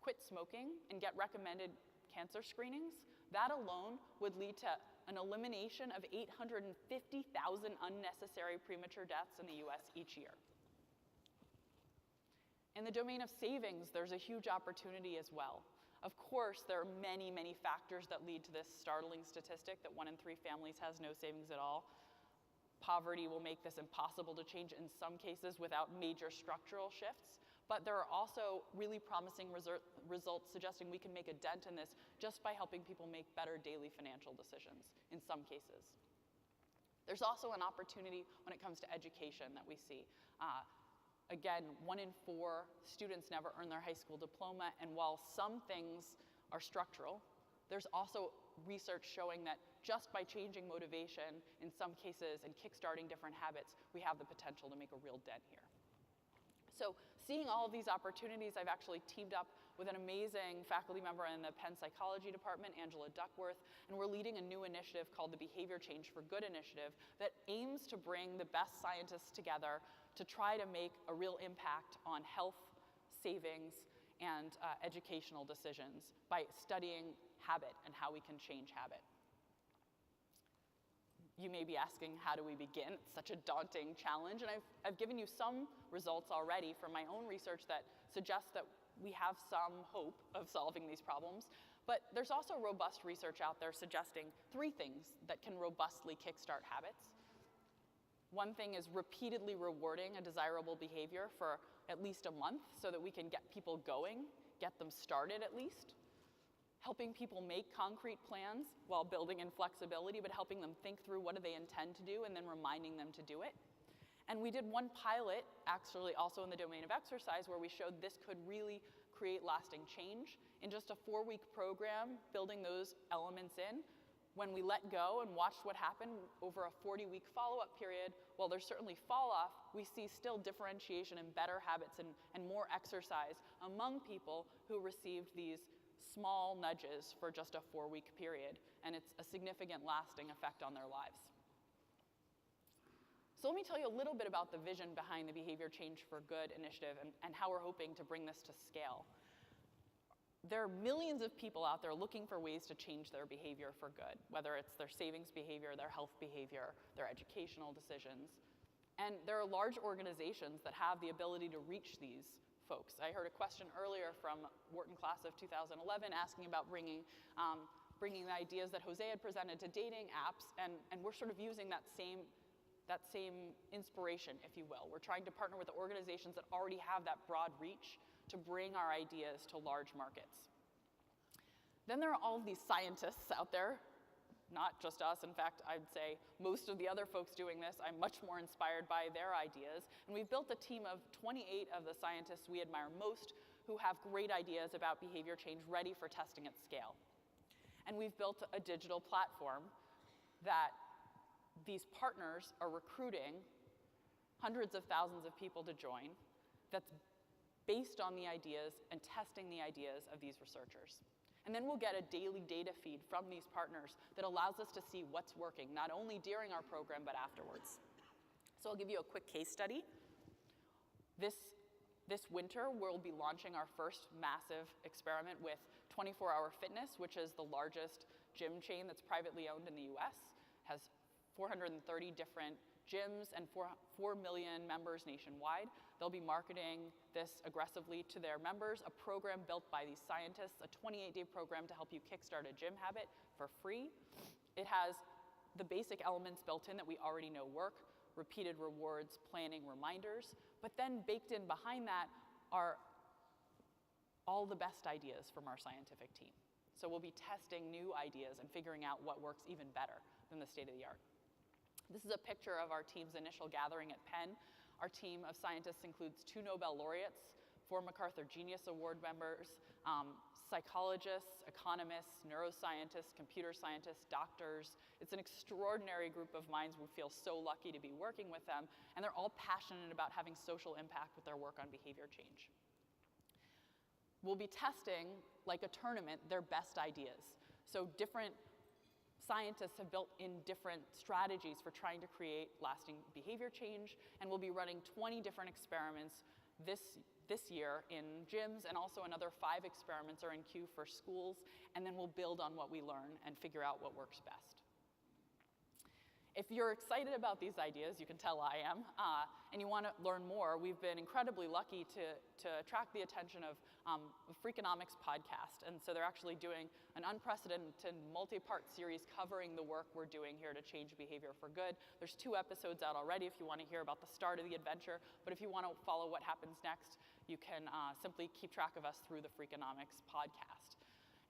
quit smoking, and get recommended cancer screenings, that alone would lead to an elimination of 850,000 unnecessary premature deaths in the US each year. In the domain of savings, there's a huge opportunity as well. Of course, there are many, many factors that lead to this startling statistic that 1 in 3 families has no savings at all. Poverty will make this impossible to change in some cases without major structural shifts, but there are also really promising results suggesting we can make a dent in this just by helping people make better daily financial decisions in some cases. There's also an opportunity when it comes to education that we see. Again, 1 in 4 students never earn their high school diploma, and while some things are structural, there's also research showing that just by changing motivation in some cases and kickstarting different habits, we have the potential to make a real dent here. So seeing all of these opportunities, I've actually teamed up with an amazing faculty member in the Penn Psychology Department, Angela Duckworth, and we're leading a new initiative called the Behavior Change for Good initiative that aims to bring the best scientists together to try to make a real impact on health, savings, and educational decisions by studying habit and how we can change habit. You may be asking, how do we begin? It's such a daunting challenge, and I've given you some results already from my own research that suggests that we have some hope of solving these problems, but there's also robust research out there suggesting 3 things that can robustly kickstart habits. One thing is repeatedly rewarding a desirable behavior for at least a month so that we can get people going, get them started at least. Helping people make concrete plans while building in flexibility, but helping them think through what do they intend to do and then reminding them to do it. And we did one pilot, actually also in the domain of exercise, where we showed this could really create lasting change. In just a 4-week program, building those elements in, when we let go and watched what happened over a 40-week follow-up period, while there's certainly fall-off, we see still differentiation and better habits and more exercise among people who received these small nudges for just a 4-week period, and it's a significant lasting effect on their lives. So let me tell you a little bit about the vision behind the Behavior Change for Good initiative and how we're hoping to bring this to scale. There are millions of people out there looking for ways to change their behavior for good, whether it's their savings behavior, their health behavior, their educational decisions. And there are large organizations that have the ability to reach these folks. I heard a question earlier from Wharton class of 2011 asking about bringing the ideas that Jose had presented to dating apps, and we're sort of using that same inspiration, if you will. We're trying to partner with the organizations that already have that broad reach to bring our ideas to large markets. Then there are all of these scientists out there, not just us. In fact, I'd say most of the other folks doing this, I'm much more inspired by their ideas. And we've built a team of 28 of the scientists we admire most who have great ideas about behavior change ready for testing at scale. And we've built a digital platform that these partners are recruiting hundreds of thousands of people to join that's based on the ideas and testing the ideas of these researchers. And then we'll get a daily data feed from these partners that allows us to see what's working, not only during our program, but afterwards. So I'll give you a quick case study. This winter, we'll be launching our first massive experiment with 24-Hour Fitness, which is the largest gym chain that's privately owned in the US, has 430 different gyms and 4 million members nationwide. They'll be marketing this aggressively to their members, a program built by these scientists, a 28-day program to help you kickstart a gym habit for free. It has the basic elements built in that we already know work, repeated rewards, planning, reminders, but then baked in behind that are all the best ideas from our scientific team. So we'll be testing new ideas and figuring out what works even better than the state of the art. This is a picture of our team's initial gathering at Penn. Our team of scientists includes 2 Nobel laureates, 4 MacArthur Genius Award members, psychologists, economists, neuroscientists, computer scientists, doctors. It's an extraordinary group of minds. We feel so lucky to be working with them, and they're all passionate about having social impact with their work on behavior change. We'll be testing, like a tournament, their best ideas. So different scientists have built in different strategies for trying to create lasting behavior change, and we'll be running 20 different experiments this year in gyms, and also another 5 experiments are in queue for schools, and then we'll build on what we learn and figure out what works best. If you're excited about these ideas, you can tell I am, and you want to learn more, we've been incredibly lucky to attract the attention of the Freakonomics podcast. And so they're actually doing an unprecedented multi-part series covering the work we're doing here to change behavior for good. There's 2 episodes out already if you want to hear about the start of the adventure, but if you want to follow what happens next, you can simply keep track of us through the Freakonomics podcast.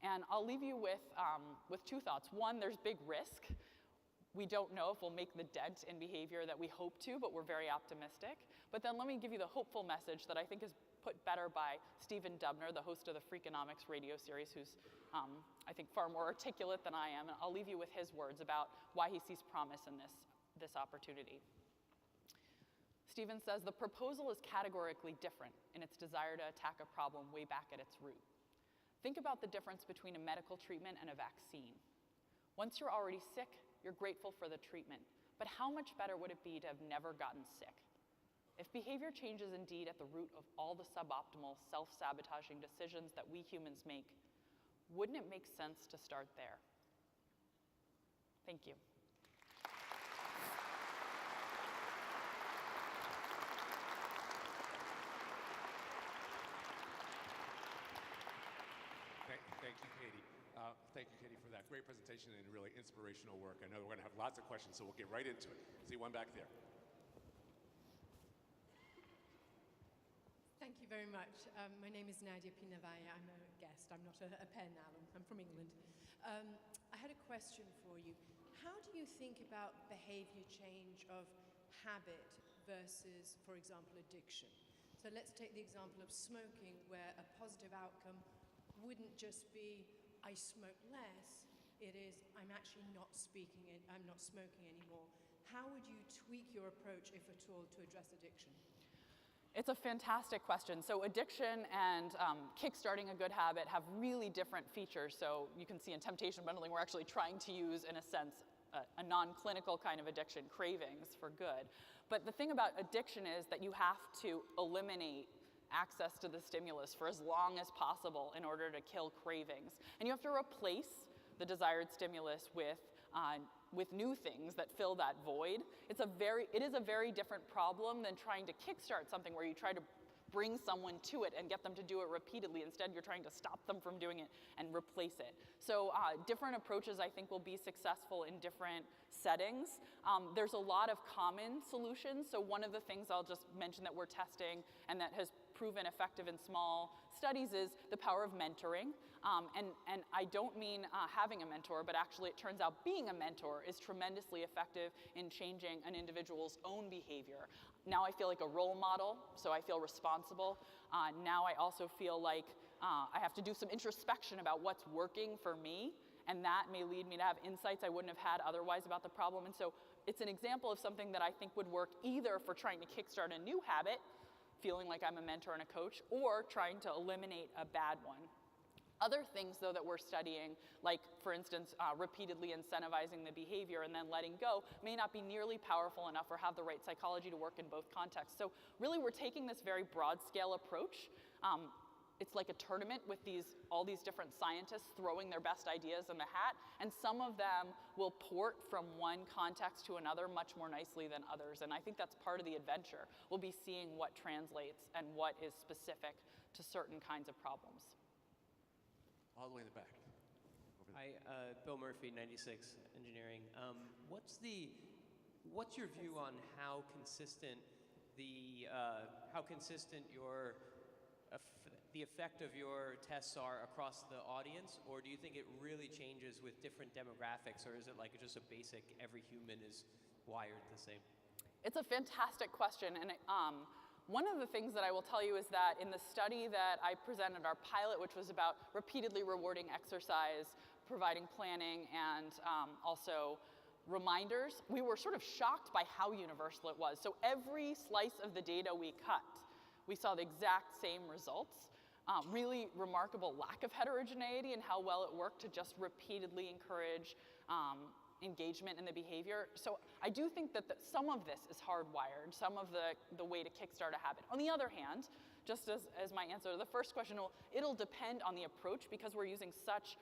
And I'll leave you with 2 thoughts. One, there's big risk. We don't know if we'll make the dent in behavior that we hope to, but we're very optimistic. But then let me give you the hopeful message that I think is put better by Stephen Dubner, the host of the Freakonomics radio series, who's, I think, far more articulate than I am. And I'll leave you with his words about why he sees promise in this opportunity. Stephen says, the proposal is categorically different in its desire to attack a problem way back at its root. Think about the difference between a medical treatment and a vaccine. Once you're already sick, you're grateful for the treatment, but how much better would it be to have never gotten sick? If behavior change is indeed at the root of all the suboptimal, self-sabotaging decisions that we humans make, wouldn't it make sense to start there? Thank you. Thank you, Katie. Thank you, Katie, for that great presentation and really inspirational work. I know we're going to have lots of questions, so we'll get right into it. See one back there. Thank you very much. My name is Nadia Pinavaya. I'm a guest. I'm not a Penn alum. I'm from England. I had a question for you. How do you think about behavior change of habit versus, for example, addiction? So let's take the example of smoking, where a positive outcome wouldn't just be I smoke less, it is I'm actually not I'm not smoking anymore. How would you tweak your approach, if at all, to address addiction? It's a fantastic question. So addiction and kickstarting a good habit have really different features. So you can see in temptation bundling, we're actually trying to use, in a sense, a non-clinical kind of addiction, cravings for good. But the thing about addiction is that you have to eliminate access to the stimulus for as long as possible in order to kill cravings. And you have to replace the desired stimulus with new things that fill that void. It is a very different problem than trying to kickstart something where you try to bring someone to it and get them to do it repeatedly. Instead, you're trying to stop them from doing it and replace it. So different approaches, I think, will be successful in different settings. There's a lot of common solutions. So one of the things I'll just mention that we're testing and that has proven effective in small studies is the power of mentoring. And I don't mean having a mentor, but actually it turns out being a mentor is tremendously effective in changing an individual's own behavior. Now I feel like a role model, so I feel responsible. Now I also feel like I have to do some introspection about what's working for me, and that may lead me to have insights I wouldn't have had otherwise about the problem. And so it's an example of something that I think would work either for trying to kickstart a new habit, feeling like I'm a mentor and a coach, or trying to eliminate a bad one. Other things, though, that we're studying, like, for instance, repeatedly incentivizing the behavior and then letting go, may not be nearly powerful enough or have the right psychology to work in both contexts. So really, we're taking this very broad-scale approach. It's like a tournament with all these different scientists throwing their best ideas in the hat, and some of them will port from one context to another much more nicely than others. And I think that's part of the adventure. We'll be seeing what translates and what is specific to certain kinds of problems. All the way in the back. Hi, Bill Murphy, 96 Engineering. What's your view on how consistent the effect of your tests are across the audience, or do you think it really changes with different demographics, or is it like just a basic every human is wired the same? It's a fantastic question, and one of the things that I will tell you is that in the study that I presented, our pilot, which was about repeatedly rewarding exercise, providing planning, and also reminders, we were sort of shocked by how universal it was. So every slice of the data we cut, we saw the exact same results. Really remarkable lack of heterogeneity and how well it worked to just repeatedly encourage engagement in the behavior. So I do think that some of this is hardwired, some of the way to kickstart a habit. On the other hand, just as my answer to the first question, it'll depend on the approach, because we're using such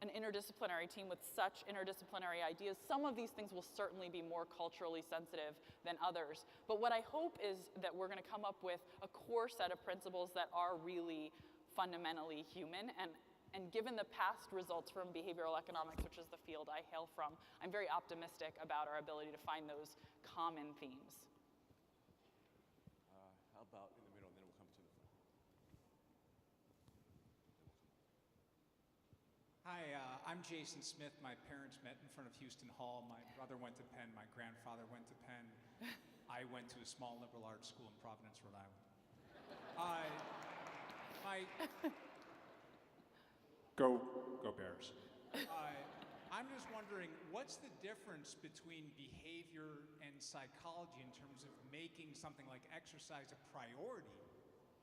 an interdisciplinary team with such interdisciplinary ideas. Some of these things will certainly be more culturally sensitive than others. But what I hope is that we're going to come up with a core set of principles that are really fundamentally human. And given the past results from behavioral economics, which is the field I hail from, I'm very optimistic about our ability to find those common themes. How about in the middle, and then we'll come to the front. Hi, I'm Jason Smith. My parents met in front of Houston Hall. My brother went to Penn. My grandfather went to Penn. I went to a small liberal arts school in Providence, Rhode Island. Go Bears. I'm just wondering, what's the difference between behavior and psychology in terms of making something like exercise a priority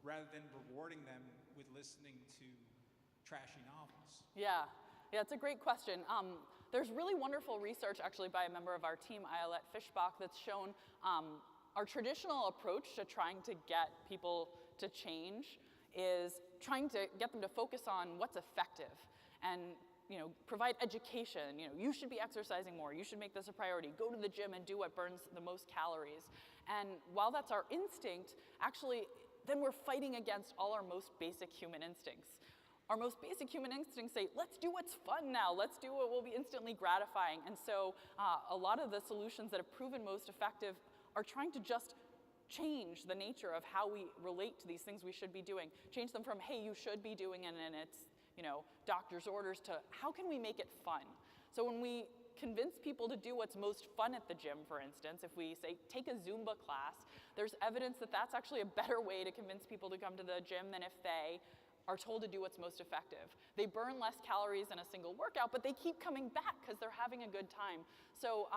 rather than rewarding them with listening to trashy novels? Yeah, it's a great question. There's really wonderful research actually by a member of our team, Ayelet Fishbach, that's shown our traditional approach to trying to get people to change is trying to get them to focus on what's effective and provide education. You should be exercising more. You should make this a priority. Go to the gym and do what burns the most calories. And while that's our instinct, actually, then we're fighting against all our most basic human instincts. Our most basic human instincts say, let's do what's fun now. Let's do what will be instantly gratifying. And so a lot of the solutions that have proven most effective are trying to just change the nature of how we relate to these things we should be doing. Change them from, hey, you should be doing it, and it's doctor's orders, to how can we make it fun? So when we convince people to do what's most fun at the gym, for instance, if we say, take a Zumba class, there's evidence that that's actually a better way to convince people to come to the gym than if they are told to do what's most effective. They burn less calories in a single workout, but they keep coming back because they're having a good time. So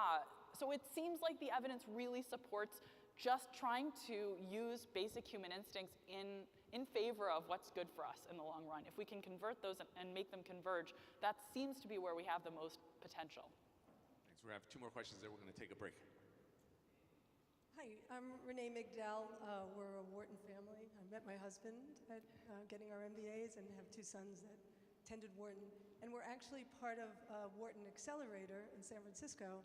it seems like the evidence really supports just trying to use basic human instincts in favor of what's good for us in the long run. If we can convert those and make them converge, that seems to be where we have the most potential. Thanks. We're going to have 2 more questions, then we're going to take a break. Hi, I'm Renee Migdal. We're a Wharton family. I met my husband at getting our MBAs and have 2 sons that attended Wharton. And we're actually part of Wharton Accelerator in San Francisco.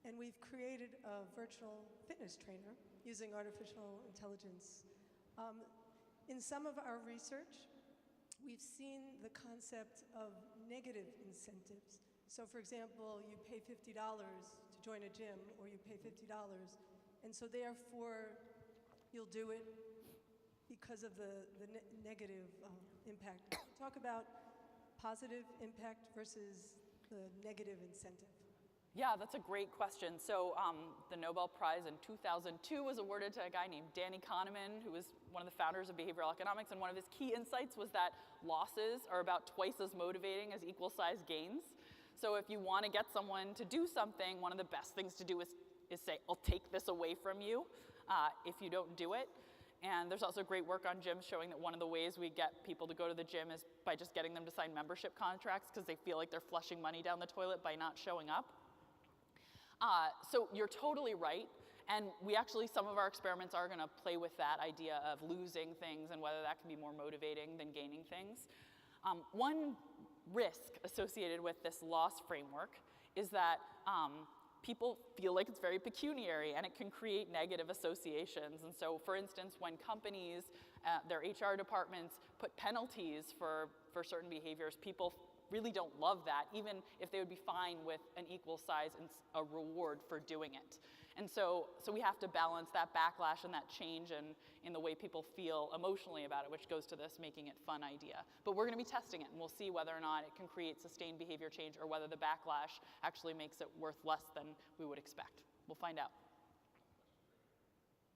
And we've created a virtual fitness trainer using artificial intelligence. In some of our research, we've seen the concept of negative incentives. So for example, you pay $50 to join a gym, or you pay $50, and so therefore you'll do it because of the negative impact. Talk about positive impact versus the negative incentive. Yeah, that's a great question. So the Nobel Prize in 2002 was awarded to a guy named Danny Kahneman, who was one of the founders of behavioral economics, and one of his key insights was that losses are about twice as motivating as equal-sized gains. So if you want to get someone to do something, one of the best things to do is say, I'll take this away from you if you don't do it. And there's also great work on gyms showing that one of the ways we get people to go to the gym is by just getting them to sign membership contracts because they feel like they're flushing money down the toilet by not showing up. So you're totally right. And we actually, some of our experiments are going to play with that idea of losing things and whether that can be more motivating than gaining things. One risk associated with this loss framework is that people feel like it's very pecuniary and it can create negative associations. And so, for instance, when companies, their HR departments put penalties for certain behaviors, people really don't love that, even if they would be fine with an equal size and a reward for doing it. And so we have to balance that backlash and that change in the way people feel emotionally about it, which goes to this making it fun idea. But we're going to be testing it, and we'll see whether or not it can create sustained behavior change or whether the backlash actually makes it worth less than we would expect. We'll find out.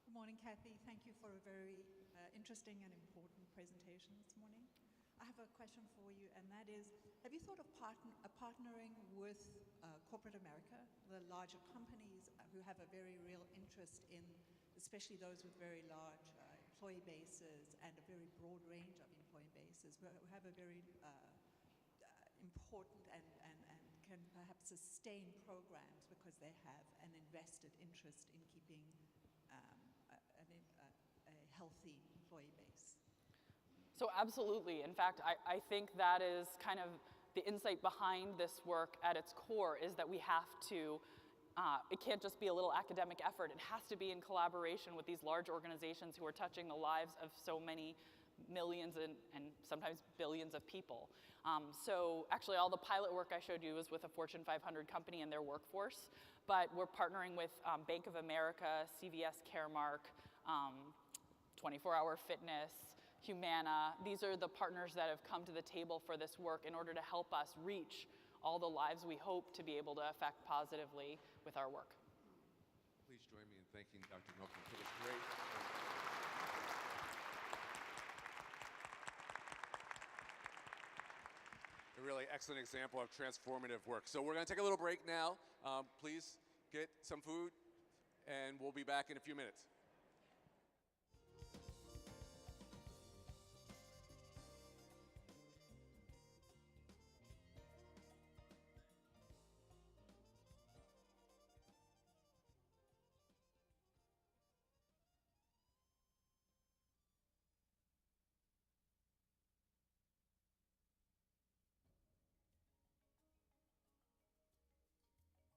Good morning, Kathy. Thank you for a very interesting and important presentation this morning. I have a question for you, and that is, have you thought of partnering with corporate America, the larger companies who have a very real interest in, especially those with very large employee bases and a very broad range of employee bases, who have a very important and can perhaps sustain programs because they have an invested interest in keeping a healthy employee base? So absolutely. In fact, I think that is kind of the insight behind this work at its core, is that we have to, it can't just be a little academic effort. It has to be in collaboration with these large organizations who are touching the lives of so many millions and sometimes billions of people. So actually all the pilot work I showed you was with a Fortune 500 company and their workforce, but we're partnering with Bank of America, CVS Caremark, 24-Hour Fitness, Humana. These are the partners that have come to the table for this work in order to help us reach all the lives we hope to be able to affect positively with our work. Please join me in thanking Dr. Milken for this great. A really excellent example of transformative work. So we're going to take a little break now. Please get some food, and we'll be back in a few minutes.